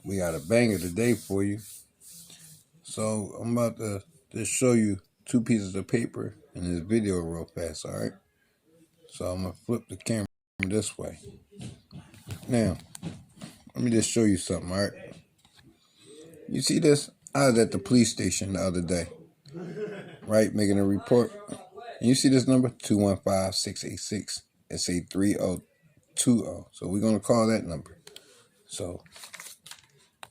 We got a banger today for you. So I'm about to just show you two pieces of paper in this video real fast, all right? So I'm going to flip the camera this way. Now, let me just show you something, all right? You see this? I was at the police station the other day, right, making a report. And you see this number? 215-686. It's a 3020. So we're going to call that number. So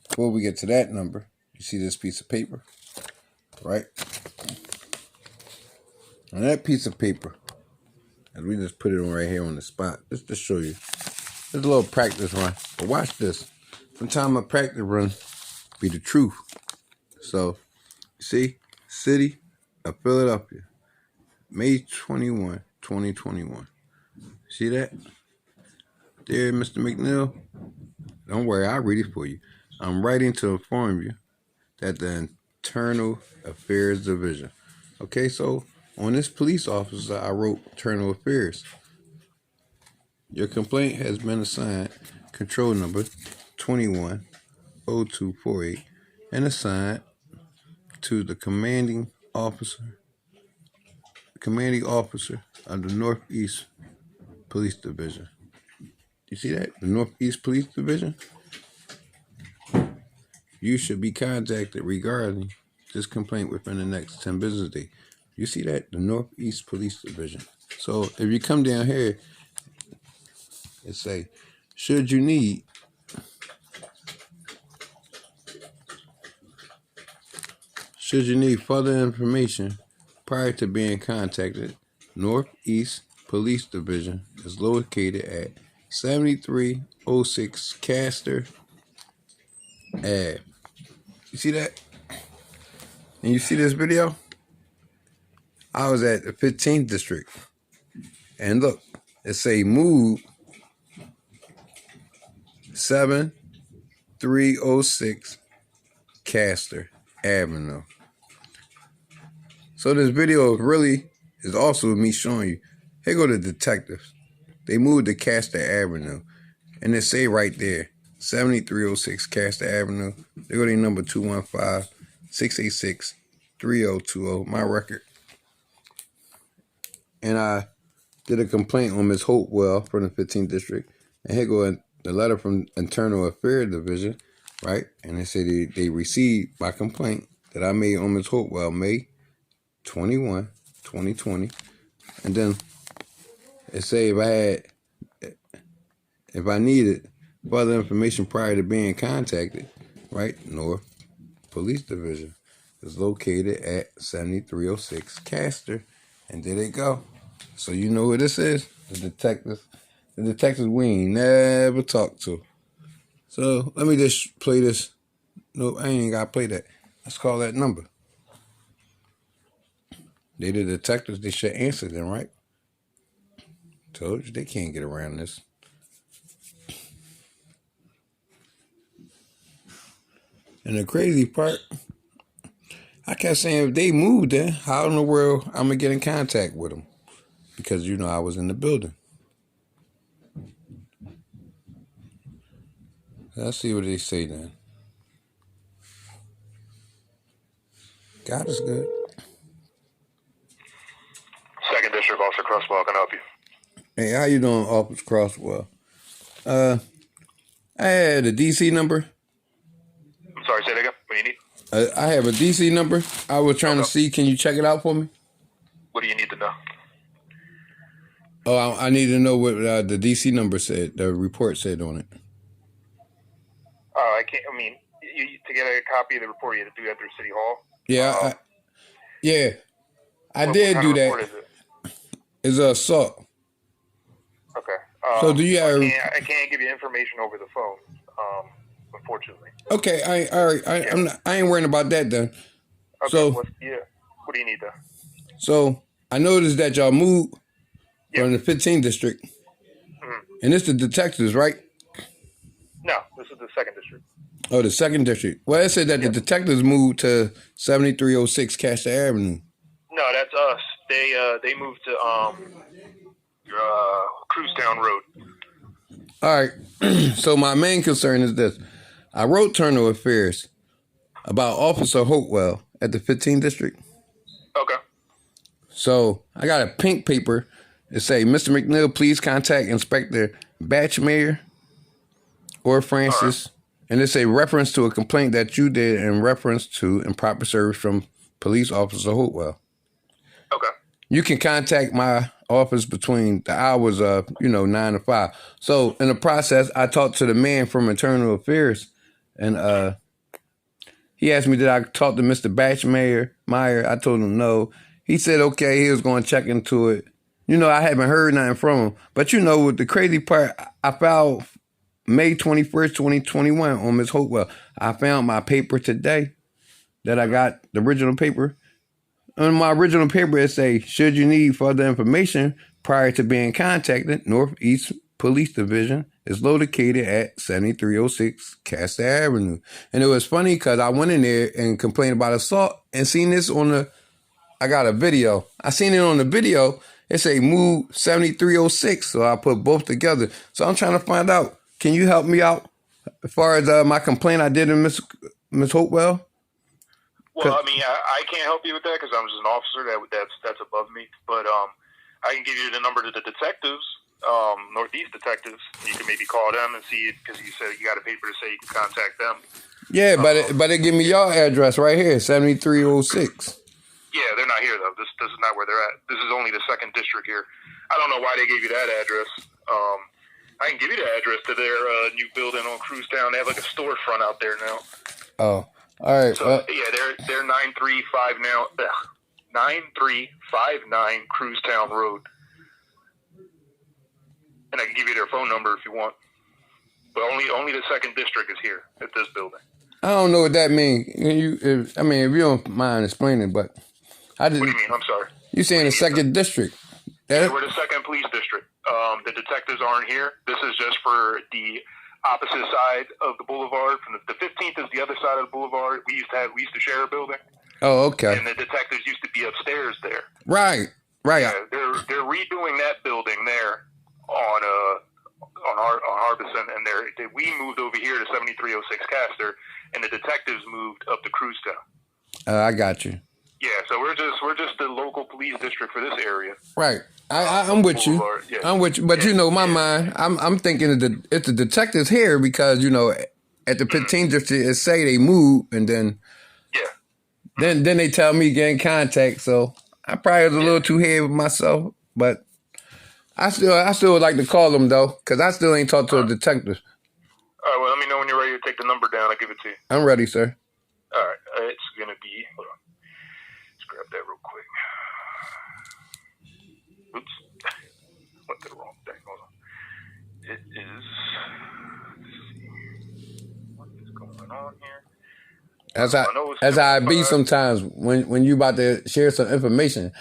before we get to that number, you see this piece of paper, right? On that piece of paper, as we just put it on right here on the spot, just to show you. It's a little practice run. But watch this. Sometimes a practice run be the truth. So, see, City of Philadelphia, May 21, 2021. See that? Dear Mr. McNeil, don't worry, I'll read it for you. I'm writing to inform you that the Internal Affairs Division. Okay, so on this police officer, I wrote Internal Affairs. Your complaint has been assigned control number 210248 and assigned to the commanding officer of the Northeast Police Division. You see that? The Northeast Police Division? You should be contacted regarding this complaint within the next 10 business days. You see that? The Northeast Police Division. So if you come down here and say, should you need further information prior to being contacted, Northeast Police Division is located at 7306 Castor Ave. You see that? And you see this video? I was at the 15th district. And look, it say move 7306 Castor Avenue. So this video really is also me showing you. Here go the detectives. They moved to Castor Avenue. And it say right there, 7306 Castor Avenue. They go to number 215-686-3020, my record. And I did a complaint on Ms. Hopewell from the 15th district. And here go the letter from Internal Affairs Division, right? And they said they received my complaint that I made on Ms. Hopewell May 21, 2020. And then it say if I needed further information prior to being contacted, right? North Police Division is located at 7306 Castor. And there they go. So you know who this is? The detectives. The detectives we ain't never talked to. So let me just play this. No, I ain't got to play that. Let's call that number. They the detectives, they should answer them, right? Told you, they can't get around this. And the crazy part, I kept saying if they moved there, how in the world I'm going to get in contact with them? Because, you know, I was in the building. Let's see what they say then. God is good. Second District, Officer Crosswell, can I help you? Hey, how you doing, Officer Crosswell? I had a DC number. I'm sorry, say that again. What do you need? I have a DC number. I was trying to see. Can you check it out for me? What do you need to know? Oh, I need to know what the DC number said, the report said on it. I can't, to get a copy of the report, you have to do that through City Hall. Yeah, I did do that. What is it? It's an assault. Okay. So do you have? I can't give you information over the phone, unfortunately. Okay, I ain't worrying about that then. Okay, so what do you need then? So I noticed that y'all moved from the 15th district, and it's the detectives, right? No, this is the second district. Oh, the second district. Well, it said that the detectives moved to 7306 Castor Avenue. No, that's us. They moved to Cruisetown Road. All right. So my main concern is this. I wrote Internal Affairs about Officer Hopewell at the 15th District. Okay. So I got a pink paper that say, Mr. McNeil, please contact Inspector Batchmayer or Francis. Right. And it's a reference to a complaint that you did in reference to improper service from Police Officer Hopewell. Okay. You can contact my office between the hours of, 9 to 5. So in the process, I talked to the man from Internal Affairs, and he asked me, did I talk to Mr. Batchmayer? I told him no. He said, okay, he was going to check into it. I haven't heard nothing from him. But with the crazy part, I filed May 21st, 2021 on Ms. Hopewell. I found my paper today that I got, the original paper. On my original paper, it say, should you need further information prior to being contacted, Northeast Police Division is located at 7306 Castor Avenue. And it was funny because I went in there and complained about assault and seen this I got a video. I seen it on the video. It say move 7306. So I put both together. So I'm trying to find out, can you help me out as far as my complaint I did in Miss Hopewell? Well, I can't help you with that because I'm just an officer. That's above me. But I can give you the number to the detectives, Northeast detectives. You can maybe call them and see it because you said you got a paper to say you can contact them. Yeah, but it give me your address right here, 7306. Yeah, they're not here though. This is not where they're at. This is only the 2nd district here. I don't know why they gave you that address. I can give you the address to their new building on Cruztown. They have like a storefront out there now. Oh. All right. So, they're 9359 Cruztown Road, and I can give you their phone number if you want. But only the 2nd district is here at this building. I don't know what that means. If you don't mind explaining, but I didn't. What do you mean? I'm sorry. You saying the 2nd district? Yeah, we're the 2nd Police District. The detectives aren't here. This is just for the opposite side of the boulevard. From the 15th is the other side of the boulevard. We used to share a building. Oh, okay. And the detectives used to be upstairs there. Right. Yeah, they're redoing that building there on Harbison, and we moved over here to 7306 Castor, and the detectives moved up to Cruztown. I got you. Yeah, so we're just the local police district for this area. Right. I'm with you. Yeah. I'm with you. But my mind, I'm thinking it's the detectives here because, at the 15th district, it say they move and then then they tell me get in contact. So I probably was a little too heavy with myself, but I still would like to call them though, because I still ain't talked to a detective. All right, well, let me know when you're ready to take the number down. I'll give it to you. I'm ready, sir. All right, it's going to be, hold on. Let's grab that real quick. Oops. Went to the wrong thing. Hold on. It is, let's see. What is going on here? As I be sometimes when you about to share some information,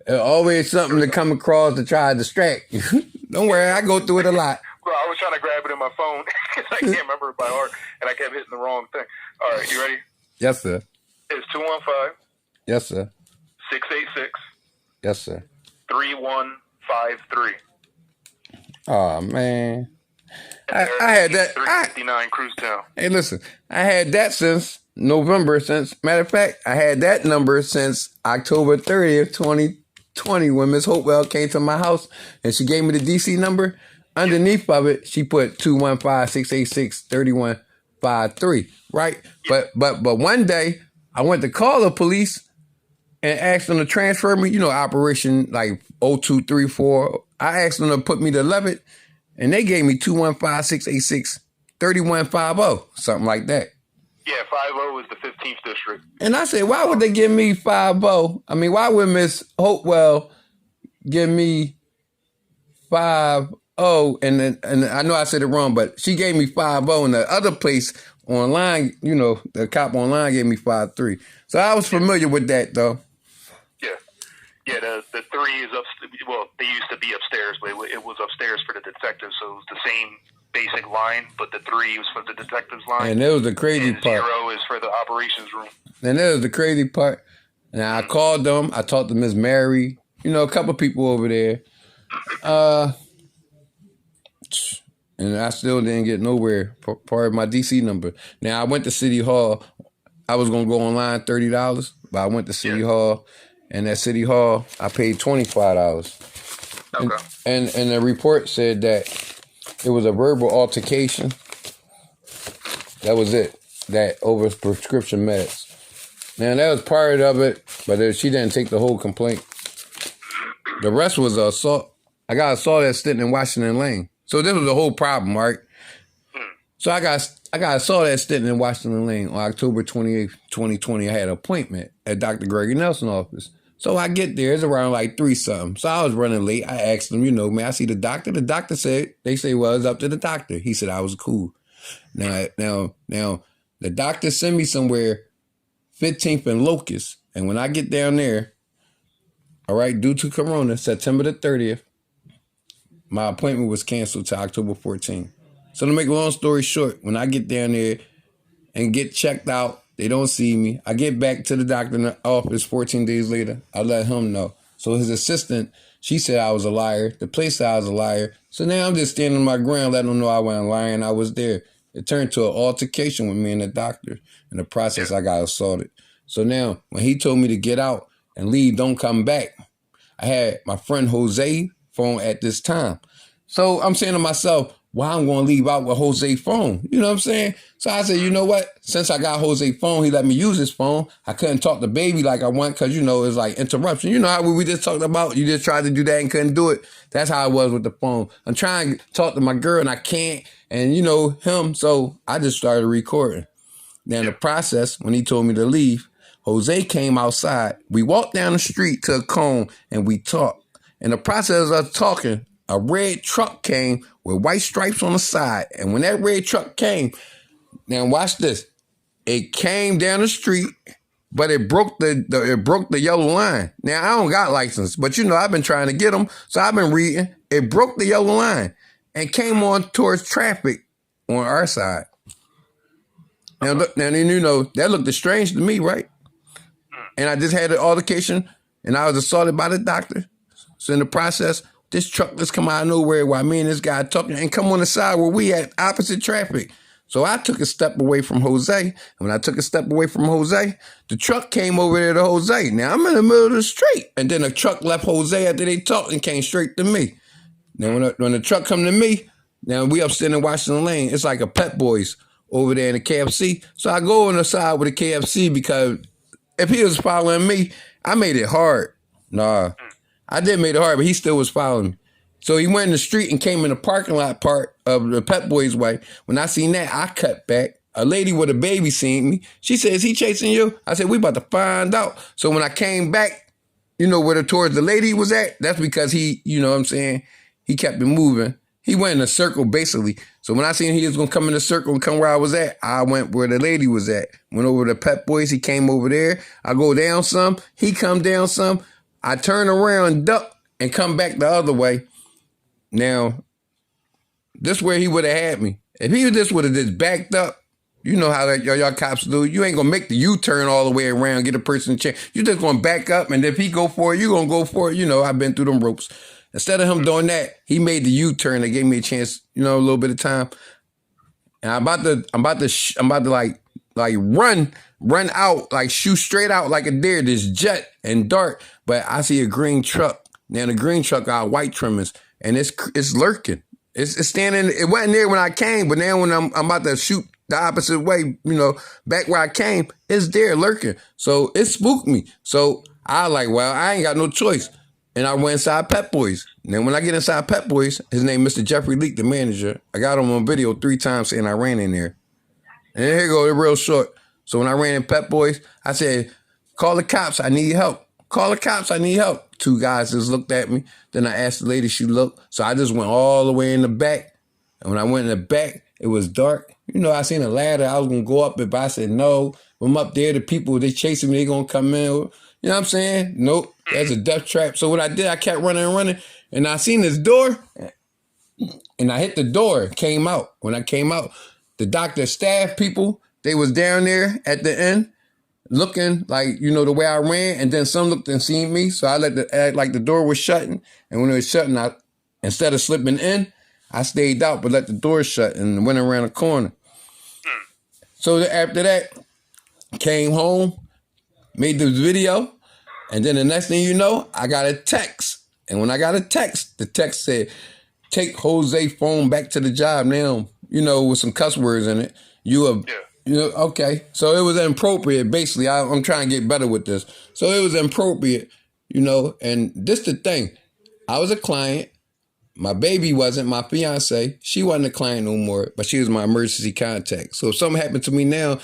always something to come across to try to distract you. Don't worry, I go through it a lot. Bro, I was trying to grab it in my phone because I can't remember it by heart, and I kept hitting the wrong thing. All right, you ready? Yes, sir. It's 215. Yes, sir. 686. Yes, sir. 3153. Oh man, I had that. 359 Cruztown. Hey, listen, I had that since November. Matter of fact, I had that number since October 30th, 2020, when Miss Hopewell came to my house and she gave me the DC number. Underneath of it, she put 215-686-3153. Right, but one day I went to call the police and asked them to transfer me. Operation like 0234. I asked them to put me to Levitt, and they gave me 215-686-3150, something like that. Yeah, 50 is the 15th district. And I said, why would they give me 50? I mean, why would Miss Hopewell give me 50? And I know I said it wrong, but she gave me 50, and the other place online, the cop online gave me 53. So I was familiar with that, though. Yeah, the 3 is up. Well, they used to be upstairs, but it was upstairs for the detectives, so it was the same basic line, but the 3 was for the detectives line. And that was the crazy and part. 0 is for the operations room. And that was the crazy part. And I called them. I talked to Miss Mary. A couple people over there. And I still didn't get nowhere. Part of my DC number. Now I went to City Hall. I was gonna go online $30, but I went to City Hall, and at City Hall I paid $25. Okay. And the report said that it was a verbal altercation. That was it. That over prescription meds. Now that was part of it, but she didn't take the whole complaint. The rest was assault. I got assaulted at Stinton and Washington Lane. So this was the whole problem, right? So I got assaulted at Stinton and Washington Lane on October 28th, 2020. I had an appointment at Dr. Gregory Nelson's office. So I get there, it's around like 3-something. So I was running late. I asked them, may I see the doctor? The doctor said, well, it's up to the doctor. He said I was cool. Now, the doctor sent me somewhere 15th and Locust. And when I get down there, all right, due to Corona, September the 30th, my appointment was canceled to October 14th. So to make a long story short, when I get down there and get checked out, they don't see me. I get back to the doctor in the office 14 days later. I let him know. So his assistant, she said I was a liar. The place said I was a liar. So now I'm just standing on my ground, letting them know I wasn't lying. I was there. It turned to an altercation with me and the doctor. In the process, I got assaulted. So now when he told me to get out and leave, don't come back, I had my friend Jose phone at this time. So I'm saying to myself, why I'm going to leave out with Jose's phone? You know what I'm saying? So I said, you know what? Since I got Jose's phone, he let me use his phone. I couldn't talk to baby like I want because, it's like interruption. You know how we just talked about? You just tried to do that and couldn't do it. That's how I was with the phone. I'm trying to talk to my girl and I can't. And, him. So I just started recording. Now, in the process, when he told me to leave, Jose came outside. We walked down the street to a cone and we talked. In the process of us talking, a red truck came with white stripes on the side. And when that red truck came, now watch this. It came down the street, but it broke the yellow line. Now I don't got license, but I've been trying to get them, so I've been reading. It broke the yellow line and came on towards traffic on our side. Now that looked strange to me, right? And I just had an altercation, and I was assaulted by the doctor. So in the process, this truck just come out of nowhere while me and this guy talking and come on the side where we at opposite traffic. So I took a step away from Jose. And when I took a step away from Jose, the truck came over there to Jose. Now I'm in the middle of the street. And then the truck left Jose after they talked and came straight to me. Now when the truck come to me, now we upstairs in Washington Lane, it's like a Pep Boys over there in the KFC. So I go on the side with the KFC because if he was following me, I made it hard. Nah. I did make it hard, but he still was following me. So he went in the street and came in the parking lot part of the Pep Boys way. When I seen that, I cut back. A lady with a baby seen me. She said, is he chasing you? I said, we about to find out. So when I came back, where towards the lady was at, that's because he, he kept it moving. He went in a circle, basically. So when I seen he was going to come in a circle and come where I was at, I went where the lady was at. Went over to Pep Boys. He came over there. I go down some. He come down some. I turn around, duck, and come back the other way. Now, this where he would have had me. If he just would have just backed up, you know how that y'all cops do. You ain't going to make the U-turn all the way around, get a person a chance. You just going to back up, and if he go for it, you going to go for it. I've been through them ropes. Instead of him doing that, he made the U-turn and gave me a chance, a little bit of time. And I'm about to like run out, like shoot straight out like a deer, this jet and dart. But I see a green truck. Now the green truck got white trimmers and it's lurking. It's standing. It wasn't there when I came, but now when I'm about to shoot the opposite way, back where I came, it's there lurking. So it spooked me. So I well, I ain't got no choice. And I went inside Pep Boys. And then when I get inside Pep Boys, his name Mr. Jeffrey Leak, the manager. I got him on video 3 times saying I ran in there. And here you go, it's real short. So when I ran in Pep Boys, I said, call the cops, I need help. Call the cops, I need help. 2 guys just looked at me. Then I asked the lady, she looked. So I just went all the way in the back. And when I went in the back, it was dark. I seen a ladder. I was going to go up it, but I said, no. When I'm up there, the people, they chasing me, they going to come in. You know what I'm saying? Nope, that's a death trap. So what I did, I kept running. And I seen this door. And I hit the door, came out. When I came out, the doctor staff people, they was down there at the end looking like, the way I ran. And then some looked and seen me. So I act like the door was shutting. And when it was shutting, instead of slipping in, I stayed out but let the door shut and went around the corner. So after that, came home, made this video, and then the next thing you know, I got a text. And when I got a text, the text said, take Jose's phone back to the job now, with some cuss words in it. Okay. So it was inappropriate, basically. I'm trying to get better with this. So it was inappropriate, and this the thing. I was a client. My baby wasn't. My fiance, she wasn't a client no more, but she was my emergency contact. So if something happened to me now,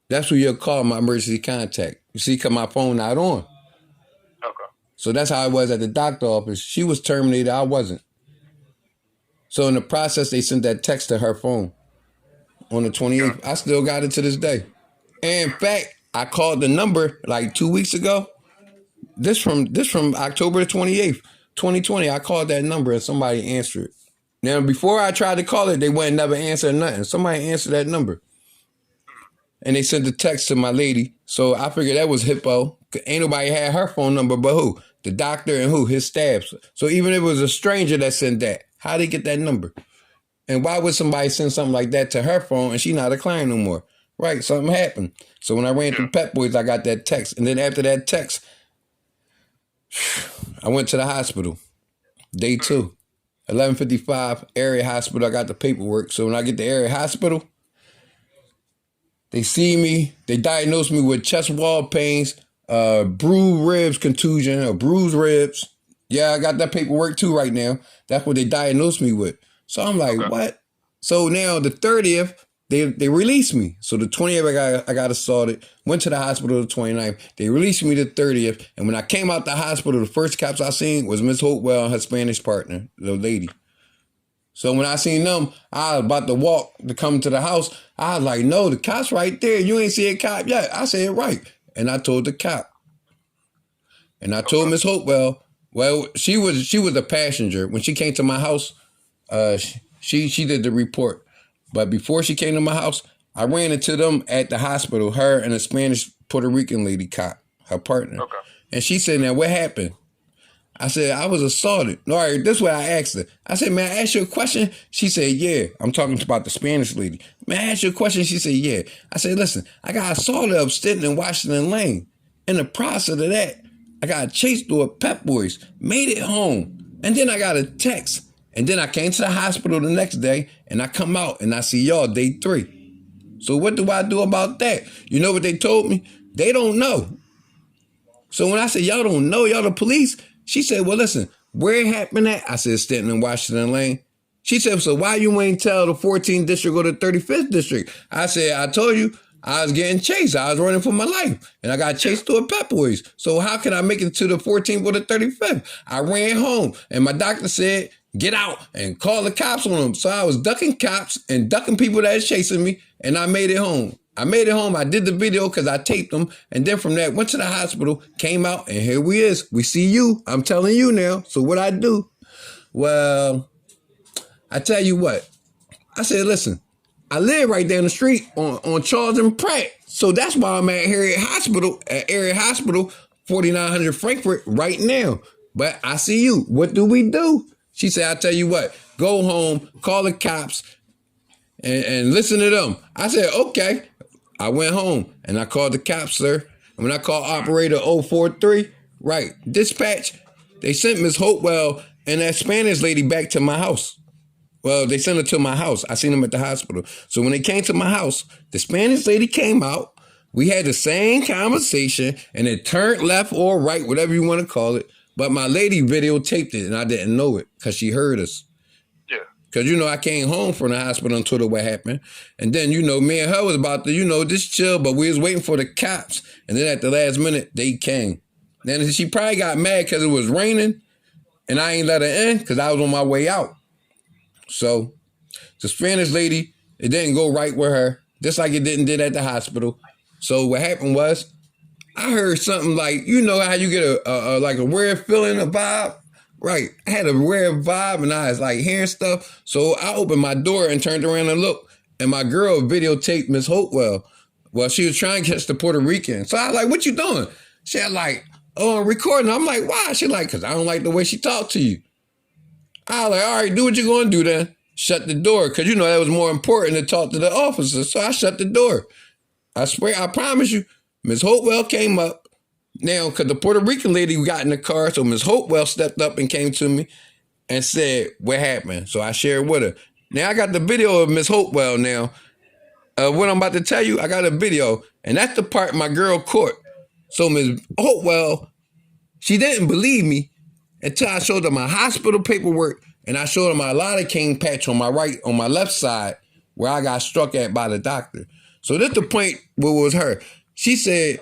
that's who you'll call my emergency contact. You see, because my phone not on. Okay. So that's how I was at the doctor office. She was terminated. I wasn't. So in the process, they sent that text to her phone on the 28th. I still got it to this day. And in fact, I called the number like 2 weeks ago. This from October the 28th, 2020. I called that number and somebody answered it. Now, before I tried to call it, they wouldn't never answer nothing. Somebody answered that number. And they sent the text to my lady. So I figured that was hippo. Ain't nobody had her phone number but who? The doctor and who? His staff. So even if it was a stranger that sent that, how'd they get that number? And why would somebody send something like that to her phone and she not a client no more? Right, something happened. So when I ran through Pep Boys, I got that text. And then after that text, I went to the hospital. Day 2. 11:55, area hospital. I got the paperwork. So when I get to area hospital, they see me. They diagnosed me with chest wall pains, bruised ribs contusion, or bruised ribs. Yeah, I got that paperwork too right now. That's what they diagnosed me with. So I'm like, what? So now the 30th, they released me. So the 20th, I got assaulted. Went to the hospital the 29th. They released me the 30th. And when I came out the hospital, the first cops I seen was Miss Hopewell and her Spanish partner, the lady. So when I seen them, I was about to walk to come to the house. I was like, no, the cop's right there. You ain't see a cop yet. I said, right. And I told the cop. And I told Miss Hopewell, well, she was a passenger. When she came to my house, she did the report. But before she came to my house, I ran into them at the hospital, her and a Spanish Puerto Rican lady cop, her partner. Okay. And she said, now, what happened? I said, I was assaulted. All right, this is what I asked her. I said, may I ask you a question? She said, yeah. I'm talking about the Spanish lady. May I ask you a question? She said, yeah. I said, listen, I got assaulted up Stinton and Washington Lane. In the process of that, I got chased through a Pep Boys, made it home. And then I got a text. And then I came to the hospital the next day, and I come out, and I see y'all day 3. So what do I do about that? You know what they told me? They don't know. So when I said, y'all don't know, y'all the police, she said, well, listen, where it happened at? I said, Stanton and Washington Lane. She said, so why you ain't tell the 14th district or the 35th district? I said, I told you I was getting chased. I was running for my life. And I got chased through a Pep Boys. So how can I make it to the 14th or the 35th? I ran home. And my doctor said, get out and call the cops on them. So I was ducking cops and ducking people that was chasing me. And I made it home. I did the video because I taped them. And then from that, went to the hospital, came out, and here we is. We see you. I'm telling you now. So what I do? Well, I tell you what. I said, listen, I live right down the street on Charles and Pratt. So that's why I'm at Area Hospital, 4900 Frankfurt right now. But I see you. What do we do? She said, I tell you what, go home, call the cops, and listen to them. I said, okay. I went home and I called the cops, sir. And when I called operator 043, right, dispatch, they sent Miss Hopewell and that Spanish lady back to my house. Well, they sent her to my house. I seen them at the hospital. So when they came to my house, the Spanish lady came out. We had the same conversation and it turned left or right, whatever you want to call it. But my lady videotaped it and I didn't know it because she heard us. Because, I came home from the hospital and told her what happened. And then, me and her was about to, just chill, but we was waiting for the cops. And then at the last minute, they came. Then she probably got mad because it was raining and I ain't let her in because I was on my way out. So the Spanish lady, it didn't go right with her, just like it did at the hospital. So what happened was I heard something like, how you get a weird feeling, a vibe? Right. I had a weird vibe and I was like hearing stuff. So I opened my door and turned around and looked. And my girl videotaped Miss Hopewell. Well, she was trying to catch the Puerto Rican. So I was like, what you doing? She had like, oh, I'm recording. I'm like, why? She like, because I don't like the way she talked to you. I was like, all right, do what you're going to do then. shut the door because, you know, that was more important to talk to the officer. So I shut the door. I swear, I promise you, Miss Hopewell came up. Now, because the Puerto Rican lady got in the car, so Miss Hopewell stepped up and came to me and said, what happened? So I shared with her. Now, I got the video of Miss Hopewell now. What I'm about to tell you, I got a video, and that's the part my girl caught. So Miss Hopewell, she didn't believe me until I showed her my hospital paperwork, and I showed her my lidocaine patch on my left side, where I got struck at by the doctor. So this the point where it was her. She said,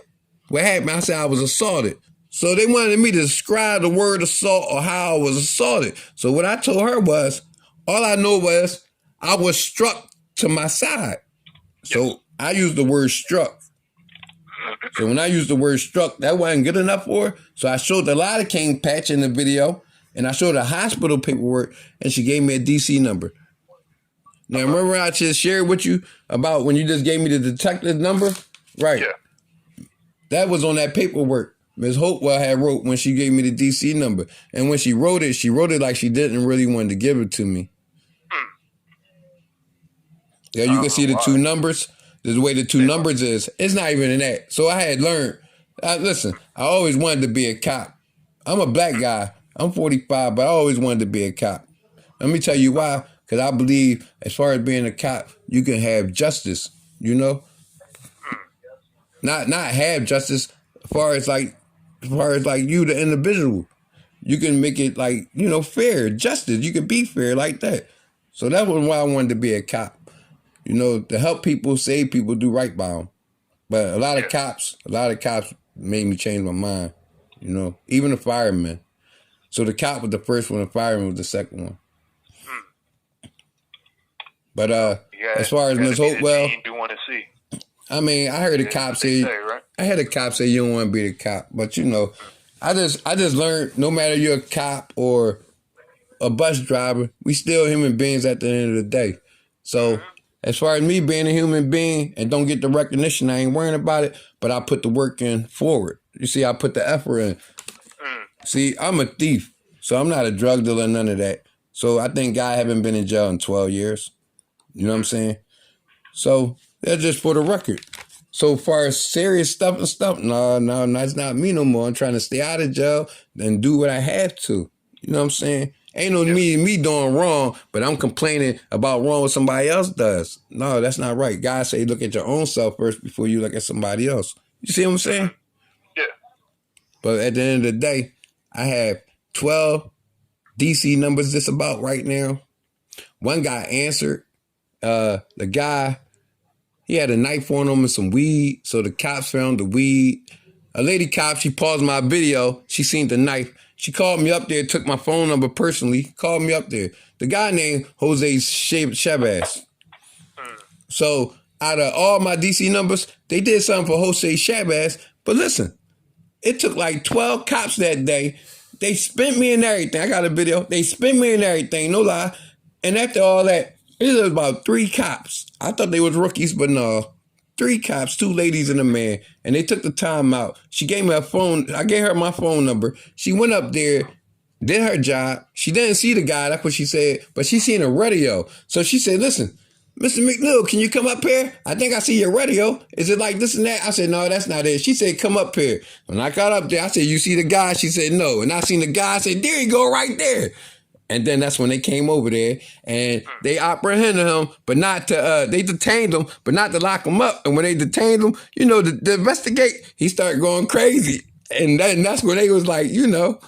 what happened? I said I was assaulted. So they wanted me to describe the word assault or how I was assaulted. So what I told her was, all I know was I was struck to my side. So I used the word struck. So when I used the word struck, that wasn't good enough for her. So I showed the lidocaine patch in the video, and I showed her hospital paperwork, and she gave me a DC number. Now, remember I just shared with you about when you just gave me the detective number? Right. Yeah. That was on that paperwork Ms. Hopewell had wrote when she gave me the DC number. And when she wrote it like she didn't really want to give it to me. Yeah, you can see the two numbers. The way the two numbers is, it's not even in that. So I had learned, listen, I always wanted to be a cop. I'm a black guy. I'm 45, but I always wanted to be a cop. Let me tell you why. Because I believe as far as being a cop, you can have justice, you know? Not have justice as far as like you, the individual. You can make it like, you know, fair, justice. You can be fair like that. So that was why I wanted to be a cop. You know, to help people, save people, do right by them. But a lot of cops made me change my mind, you know, even the firemen. So the cop was the first one, the fireman was the second one. But as far as Ms. Hopewell, I mean, I heard a cop say, I had a cop say you don't want to be the cop. But, you know, I just learned no matter you're a cop or a bus driver, we still human beings at the end of the day. So as far as me being a human being and don't get the recognition, I ain't worrying about it, but I put the work in forward. You see, I put the effort in. See, I'm a thief, so I'm not a drug dealer, none of that. So I thank God I haven't been in jail in 12 years. You know what I'm saying? So that's just for the record. So far as serious stuff, no, that's not me no more. I'm trying to stay out of jail and do what I have to. You know what I'm saying? Ain't no me doing wrong, but I'm complaining about wrong what somebody else does. No, that's not right. God say look at your own self first before you look at somebody else. You see what I'm saying? Yeah. But at the end of the day, I have 12 DC numbers just about right now. One guy answered. The guy, he had a knife on him and some weed, so the cops found the weed. A lady cop, she paused my video. She seen the knife. She called me up there, took my phone number personally, called me up there. The guy named Jose Shabazz. So out of all my DC numbers, they did something for Jose Shabazz. But listen, it took like 12 cops that day. They spent me and everything. I got a video. They spent me and everything, no lie. And after all that, it was about 3 cops. I thought they was rookies, but no. 3 cops, 2 ladies and a man. And they took the time out. She gave me her phone. I gave her my phone number. She went up there, did her job. She didn't see the guy. That's what she said. But she seen a radio. So she said, listen, Mr. McNeil, can you come up here? I think I see your radio. Is it like this and that? I said, no, that's not it. She said, come up here. When I got up there, I said, you see the guy? She said, no. And I seen the guy. I said, there you go right there. And then that's when they came over there and they apprehended him, but not to, they detained him, but not to lock him up. And when they detained him, you know, to investigate, he started going crazy. And then that's when they was like, you know.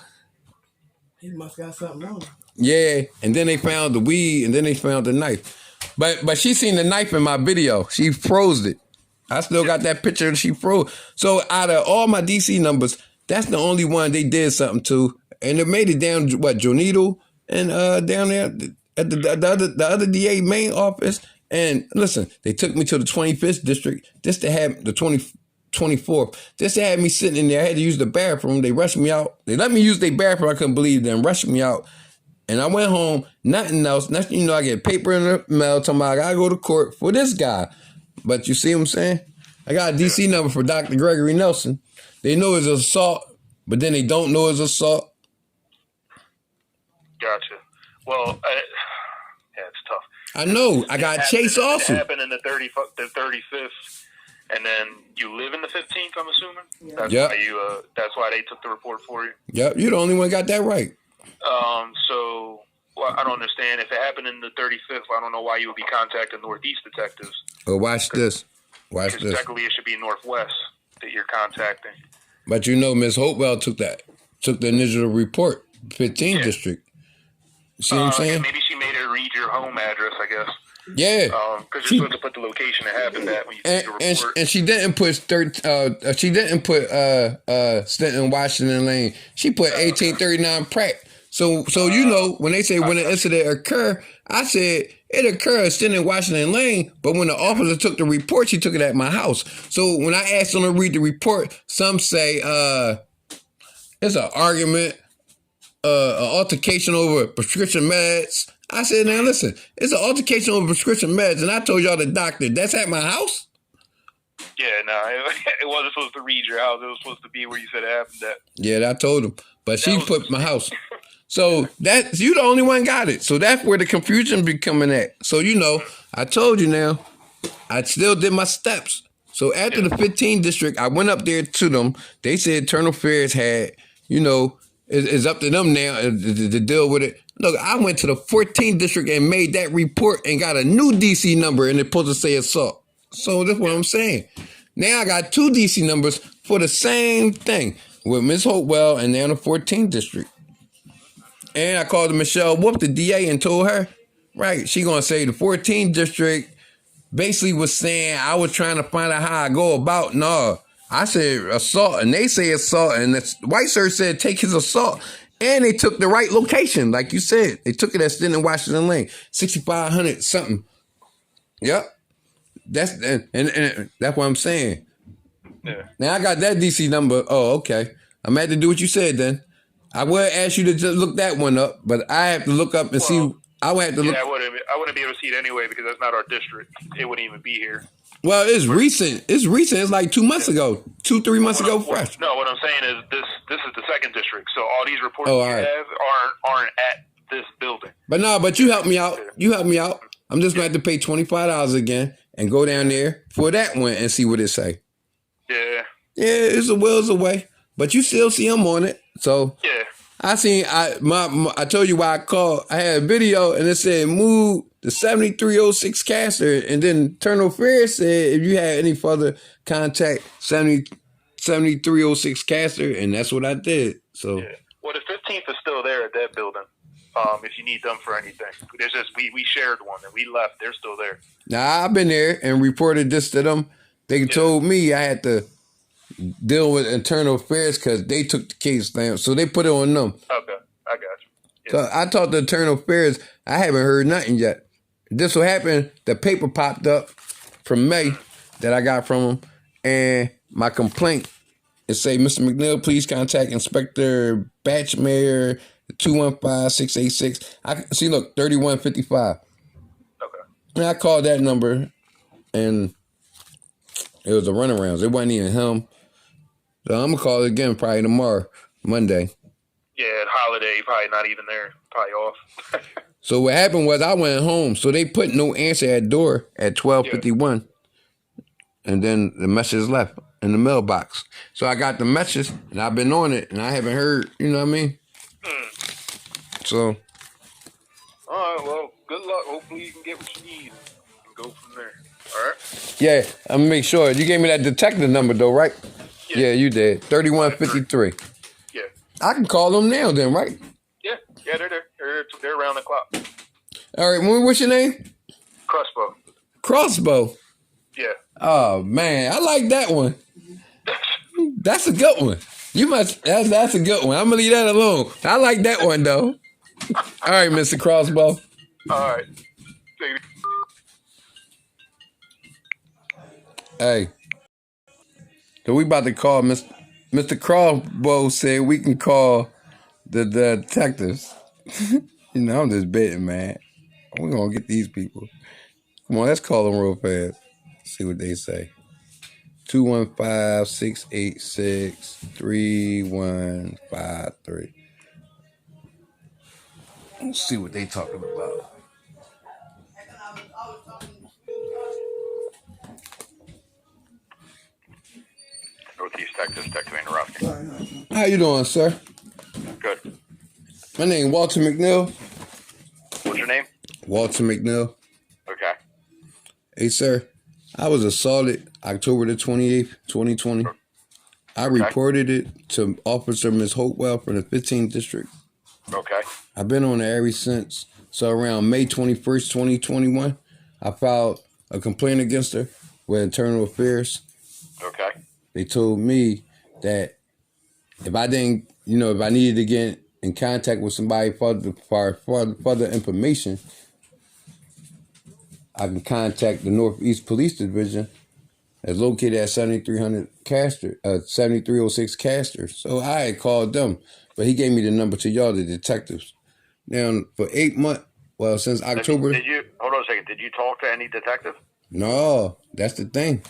He must got something wrong. Yeah. And then they found the weed and then they found the knife. But she seen the knife in my video. She froze it. I still got that picture and she froze. So out of all my DC numbers, that's the only one they did something to. And it made it down, Jonito? And down there at the other DA main office. And listen, they took me to the 25th district just to have the 24th. Just to have me sitting in there. I had to use the bathroom. They rushed me out. They let me use their bathroom. I couldn't believe them. Rushed me out. And I went home. Nothing else. Next thing you know, I get paper in the mail talking about I got to go to court for this guy. But you see what I'm saying? I got a DC number for Dr. Gregory Nelson. They know it's assault, but then they don't know it's assault. Gotcha. Well, yeah, it's tough. I know. I got Chase It also. happened in the 35th, and then you live in the 15th. I'm assuming. Yeah. That's Yep. why you. That's why they took the report for you. Yep. You're the only one got that right. So well, I don't understand if it happened in the 35th. I don't know why you would be contacting Northeast detectives. Well, watch this. Watch Because this. technically it should be Northwest that you're contacting. But you know, Miss Hopewell took the initial report, 15th Yeah. district. See what I'm saying? Maybe she made her read your home address, I guess. Yeah. Because you're supposed to put the location it happened at when you see the report. And she didn't put Stanton Washington Lane. She put 1839 Pratt. So you know, when they say when the incident occurred, I said it occurred at Stanton Washington Lane, but when the officer took the report, she took it at my house. So when I asked them to read the report, some say it's an argument, an altercation over prescription meds. I said, now listen, it's an altercation over prescription meds, and I told y'all the doctor, that's at my house? Yeah, no, it wasn't supposed to read your house. It was supposed to be where you said it happened at. Yeah, I told him. But she put my house. So you the only one got it. So that's where the confusion be coming at. So you know, I told you now, I still did my steps. So after the 15th district, I went up there to them. They said Internal Affairs had, you know, it's up to them now to deal with it. Look, I went to the 14th district and made that report and got a new DC number, and it's supposed to say assault. So that's what I'm saying. Now I got 2 DC numbers for the same thing with Ms. Hopewell and now the 14th district. And I called Michelle Whoop, the DA, and told her, right, she gonna say the 14th district basically was saying I was trying to find out how I go about. No, I said assault, and they say assault, and the white search said take his assault, and they took the right location, like you said. They took it at Stanton Washington Lane, 6500 something. Yep, that's and that's what I'm saying. Yeah. Now I got that DC number. Oh, okay. I'm had to do what you said then. I would ask you to just look that one up, but I have to look up and see. I would have to look. Yeah, I wouldn't be able to see it anyway because that's not our district. It wouldn't even be here. Well, it's recent. It's recent. It's like 2 months ago, 3 months ago, fresh. No, what I'm saying is this is the 2nd district. So all these reports Oh, you all right. have aren't at this building. But you help me out. You help me out. I'm just gonna have to pay $25 again and go down there for that one and see what it say. Yeah. Yeah, it's a will's away, but you still see them on it. So Yeah. I told you why I called. I had a video and it said move the 7306 caster, and then Internal Affairs said if you had any further contact 7306 caster, and that's what I did. So Yeah. Well, the 15th is still there at that building. If you need them for anything, there's just we shared one and we left. They're still there. now I've been there and reported this to them. They told me I had to deal with Internal Affairs because they took the case stamp, so they put it on them. Okay, I got you. Yeah. So I talked to Internal Affairs. I haven't heard nothing yet. This will happen. The paper popped up from May that I got from them, and my complaint is say, Mr. McNeil, please contact Inspector Batchmayer 215-686. I see. Look, 3155. Okay. And I called that number, and it was a runarounds. It wasn't even him. So I'm gonna call it again probably tomorrow, Monday. Yeah, holiday, probably not even there. Probably off. So what happened was I went home. So they put no answer at door at 12:51, and then the message left in the mailbox. So I got the message, and I've been on it, and I haven't heard. You know what I mean? So All right, well, good luck. Hopefully you can get what you need and go from there. All right? yeah, I'm gonna make sure you gave me that detective number though, right? Yeah, you did. 3153. Yeah. I can call them now, then, right? Yeah, they're there. They're around the clock. All right. What's your name? Crossbow. Crossbow. Yeah. Oh man, I like that one. That's a good one. You must. That's a good one. I'm gonna leave that alone. I like that one though. All right, Mr. Crossbow. All right. Take it. Hey, so we about to call Mr. Crossbow. Said we can call the detectives. You know, I'm just betting, man. We're gonna get these people. Come on, let's call them real fast. See what they say. 215-686-3153. Let's see what they talking about. Northeast Texas, Detective Androwski. All right. How you doing, sir? Good. My name Walter McNeil. What's your name? Walter McNeil. Okay. Hey, sir. I was assaulted October the 28th, 2020. I Okay. reported it to Officer Ms. Hopewell from the 15th District. Okay. I've been on there ever since. So around May 21st, 2021, I filed a complaint against her with Internal Affairs. Okay. They told me that if I didn't, if I needed to get in contact with somebody for further information, I can contact the Northeast Police Division that's located at 7300 Castor, 7306 Castor. So I had called them, but he gave me the number to y'all, the detectives. Now, for 8 months, well, since October. Did you hold on a second? Did you talk to any detective? No, that's the thing.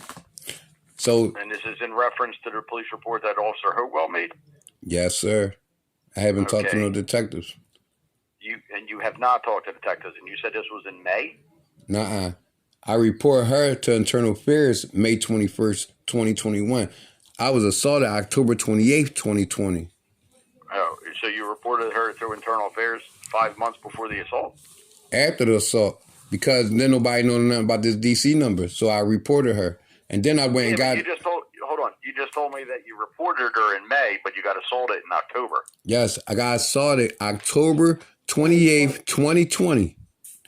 So. And this is in reference to the police report that Officer Hopewell made? Yes, sir. I haven't talked to no detectives. You have not talked to detectives, and you said this was in May? Nuh-uh. I report her to Internal Affairs May 21st, 2021. I was assaulted October 28th, 2020. Oh, so you reported her to Internal Affairs 5 months before the assault? After the assault, because then nobody knew nothing about this DC number, so I reported her. And then I went and got... You just told me that you reported her in May, but you got assaulted in October. Yes, I got assaulted October 28th, 2020.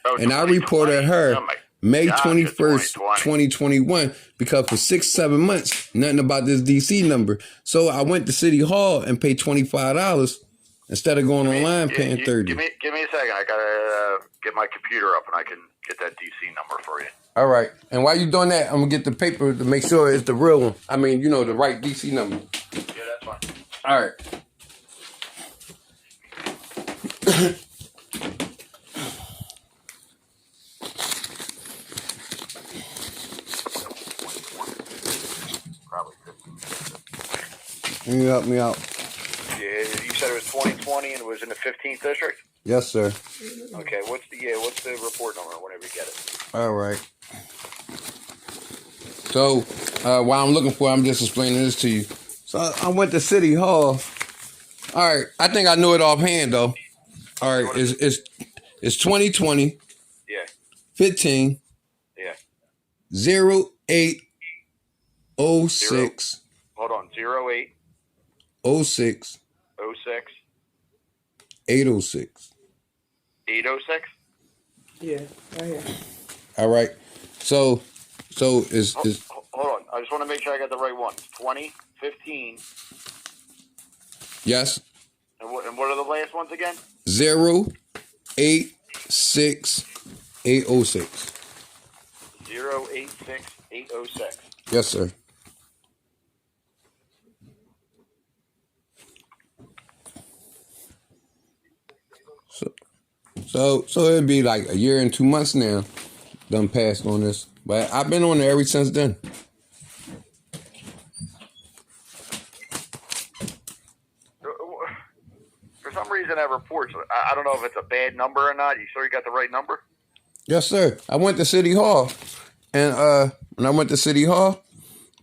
Oh, and I reported her May 21st, 2021, because for 6-7 months, nothing about this DC number. So I went to City Hall and paid $25 instead of going online paying $30. Give me a second. I gotta get my computer up and I can get that DC number for you. All right. And while you're doing that, I'm gonna get the paper to make sure it's the real one. I mean, the right DC number. Yeah, that's fine. All right. Probably 15. Can you help me out? Yeah, you said it was 2020 and it was in the 15th district? Yes, sir. Okay, what's the report number whenever you get it? All right. So, while I'm looking for it, I'm just explaining this to you. So, I went to City Hall. All right. I think I know it offhand, though. All right. It's 2020. Yeah. 15. Yeah. 0806. Hold on. 08. 06. 06. 806. 806? Yeah, right here. All right. So is hold on. I just want to make sure I got the right one. 2015. Yes. And what are the last ones again? 086806. 086806. Yes, sir. So it'd be like a year and 2 months now. Done passed on this, but I've been on there ever since then. For some reason, that report, I don't know if it's a bad number or not. You sure you got the right number? Yes, sir. I went to City Hall, and when I went to City Hall,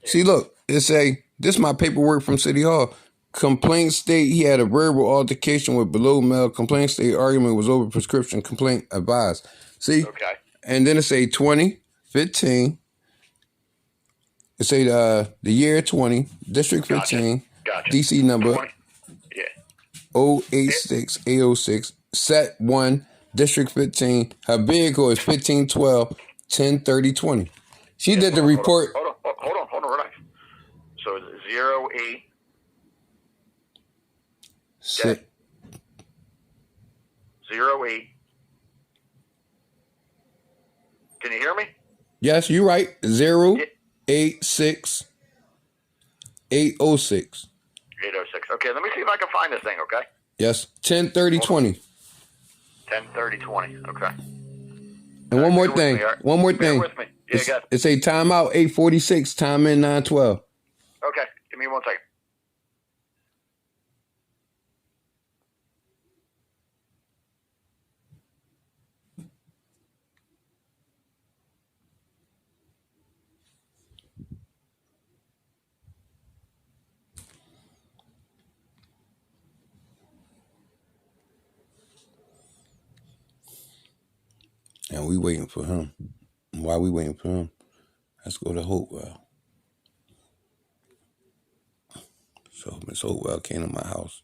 see, look, this my paperwork from City Hall. Complaint state he had a verbal altercation with below male. Complaint state argument was over prescription. Complaint advised. See? Okay. And then it say 2015. It say the year 20, District 15, Gotcha. DC number 20. Yeah. 086 806, set 1, District 15. Her vehicle is 1512 103020. She did the report. Hold on, relax. So 08. Sit. 08. Can you hear me? Yes, you're right. 086 806. 806. Okay, let me see if I can find this thing, okay? Yes, 103020. 103020. Okay. And one more thing. One more Bear thing. with me. Yeah, got it. It's a timeout 846, time in 912. Okay, give me 1 second. And we waiting for him. And while we waiting for him, let's go to Hopewell. So Miss Hopewell came to my house.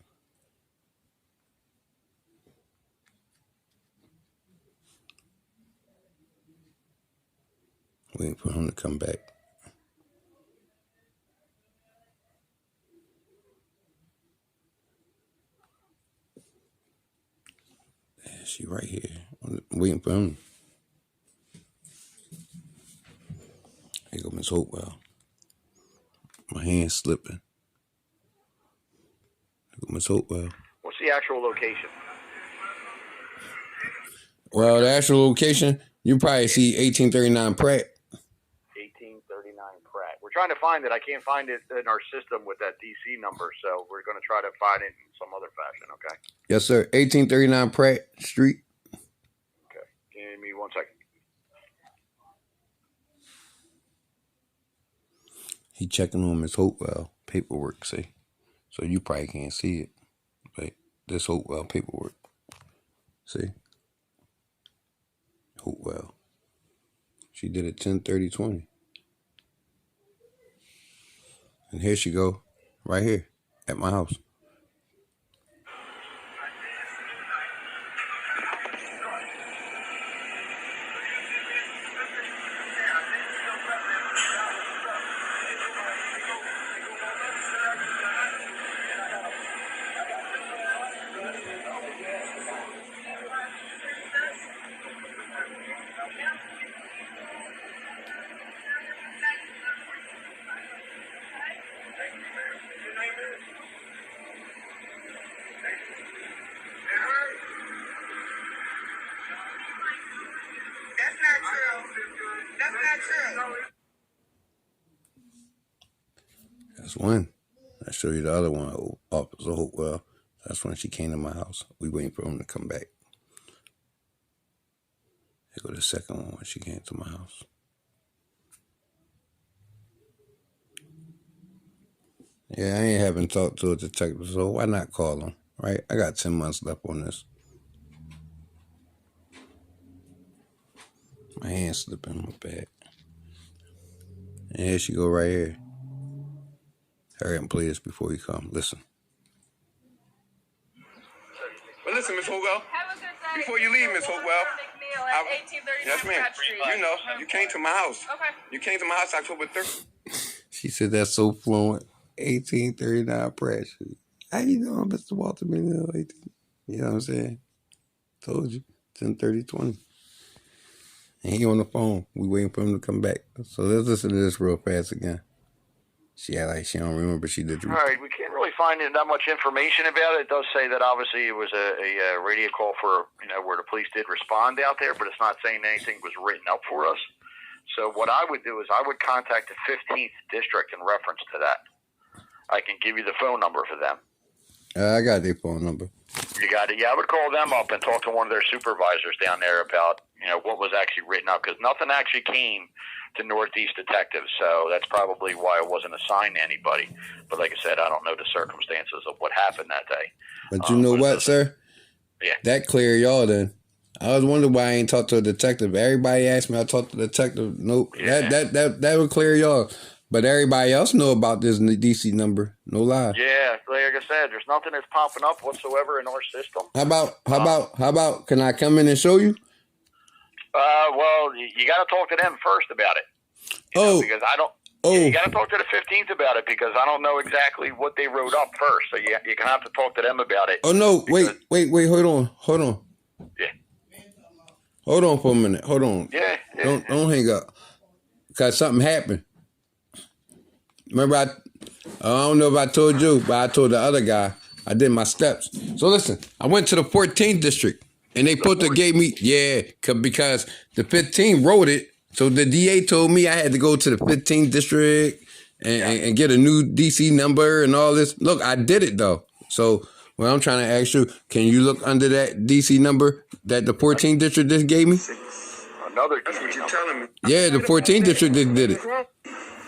Waiting for him to come back. Yeah, she right here. I'm waiting for him. Here go Miss Hopewell. My hand's slipping. Here go Miss Hopewell. What's the actual location? Well, the actual location, you probably see 1839 Pratt. 1839 Pratt. We're trying to find it. I can't find it in our system with that DC number, so we're going to try to find it in some other fashion, okay? Yes, sir. 1839 Pratt Street. Okay. Give me 1 second. He checking on Miss Hopewell paperwork, see? So you probably can't see it. But this Hopewell paperwork. See? Hopewell. She did it 10/30/20. And here she go, right here, at my house. That's not true. That's not true. That's one. I'll show you the other one, Officer Hopewell. That's when she came to my house. We waiting for him to come back. Here go the second one when she came to my house. Yeah, I ain't haven't talked to a detective, so why not call him, right? I got 10 months left on this. My hand's slipping my bag. And here she go right here. Hurry up and play this before you come. Listen. But listen, Miss Hopewell, Have a good day. before you leave, Miss Hopewell, McNeil at 1839 yes, ma'am. Pratt Street. You know, you came to my house. Okay. You came to my house October 3rd. She said that's so fluent. 1839 Pratt Street. How you doing, Mr. Walter McNeil? You know what I'm saying? Told you. 10/30/20. And he on the phone. We waiting for him to come back. So let's listen to this real fast again. She act like she don't remember, she did. All right, we can't really find that much information about it. It does say that obviously it was a radio call for, where the police did respond out there, but it's not saying anything was written up for us. So what I would do is I would contact the 15th District in reference to that. I can give you the phone number for them. I got their phone number. You got it? Yeah, I would call them up and talk to one of their supervisors down there about, what was actually written up, because nothing actually came to Northeast Detectives, so that's probably why it wasn't assigned to anybody. But like I said, I don't know the circumstances of what happened that day. But you know what, sir? Yeah. That clear y'all then. I was wondering why I ain't talked to a detective. Everybody asked me I talked to the detective. Nope. Yeah. That would clear y'all. But everybody else know about this DC number. No lie. Yeah, like I said, there's nothing that's popping up whatsoever in our system. How about can I come in and show you? Well, you got to talk to them first about it. Because I don't. You got to talk to the 15th about it because I don't know exactly what they wrote up first. So you're gonna have to talk to them about it. Oh no! Wait! Hold on. Yeah. Hold on for a minute. Hold on. Yeah. Don't hang up. Cause something happened. Remember, I don't know if I told you, but I told the other guy I did my steps. So listen, I went to the 14th district, and they gave me because the 15 wrote it. So the DA told me I had to go to the 15th district and get a new DC number and all this. Look, I did it though. So what I'm trying to ask you, can you look under that DC number that the 14th district just gave me? Another. That's what you're telling me. Yeah, the 14th district just did it.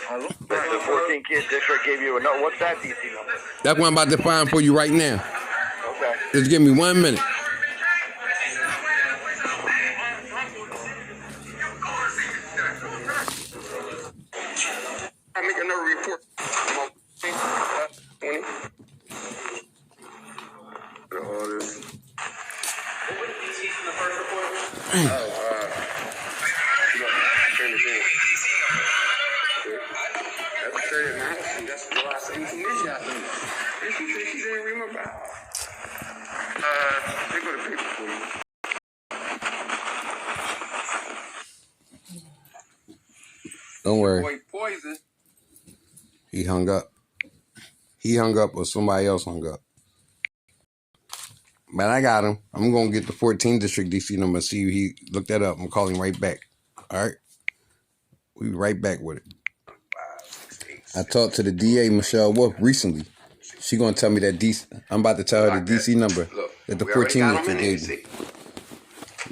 The 14th District gave you a note. What's that DC number? That's what I'm about to find for you right now. Okay. Just give me 1 minute. I make another report. I'm on 20. All this. What was DC from the first report? Turn it in. That's straight at my house. That's why I sent some this shot to me. And she said she didn't remember. They go to paper for me. Don't worry. Boy, poison. He hung up. He hung up or somebody else hung up. But I got him. I'm going to get the 14th District DC number. See if he looked that up. I'm calling right back. All right? We'll be right back with it. I talked to the DA, Michelle Wolf, recently. She going to tell me that DC. I'm about to tell her the DC number that the 14th District gave me.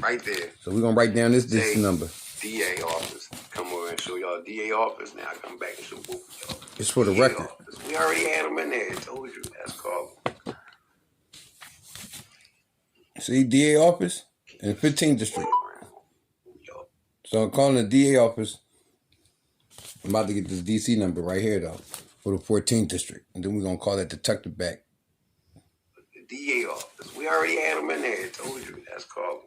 Right there. So we're going to write down this DC number. DA office. Come over and show y'all DA office. Now I come back and show both of y'all. It's for the DA record. office. We already had them in there. I told you. That's called. See, DA office in the 15th District. So I'm calling the DA office. I'm about to get this DC number right here, though, for the 14th District. And then we're going to call that detective back. The DA office. We already had them in there. I told you. That's called.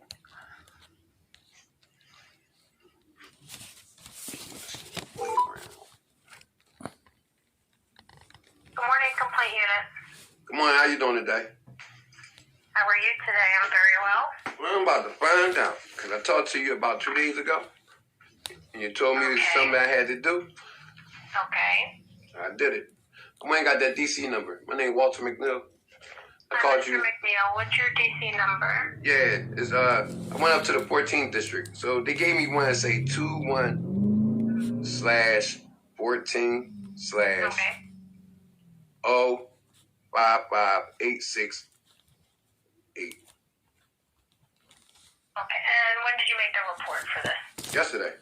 Good morning, complaint unit. Come on, how you doing today? How are you today? I'm very well. Well, I'm about to find out. Because I talked to you about 2 days ago. And you told me it was something I had to do. Okay. I did it. Come on, got that DC number. My name Walter McNeil. I called Mr. you. McNeil, what's your DC number? Yeah, it's I went up to the 14th district. So they gave me one that say 21/14/ Okay. 055868. Okay, and when did you make the report for this? Yesterday.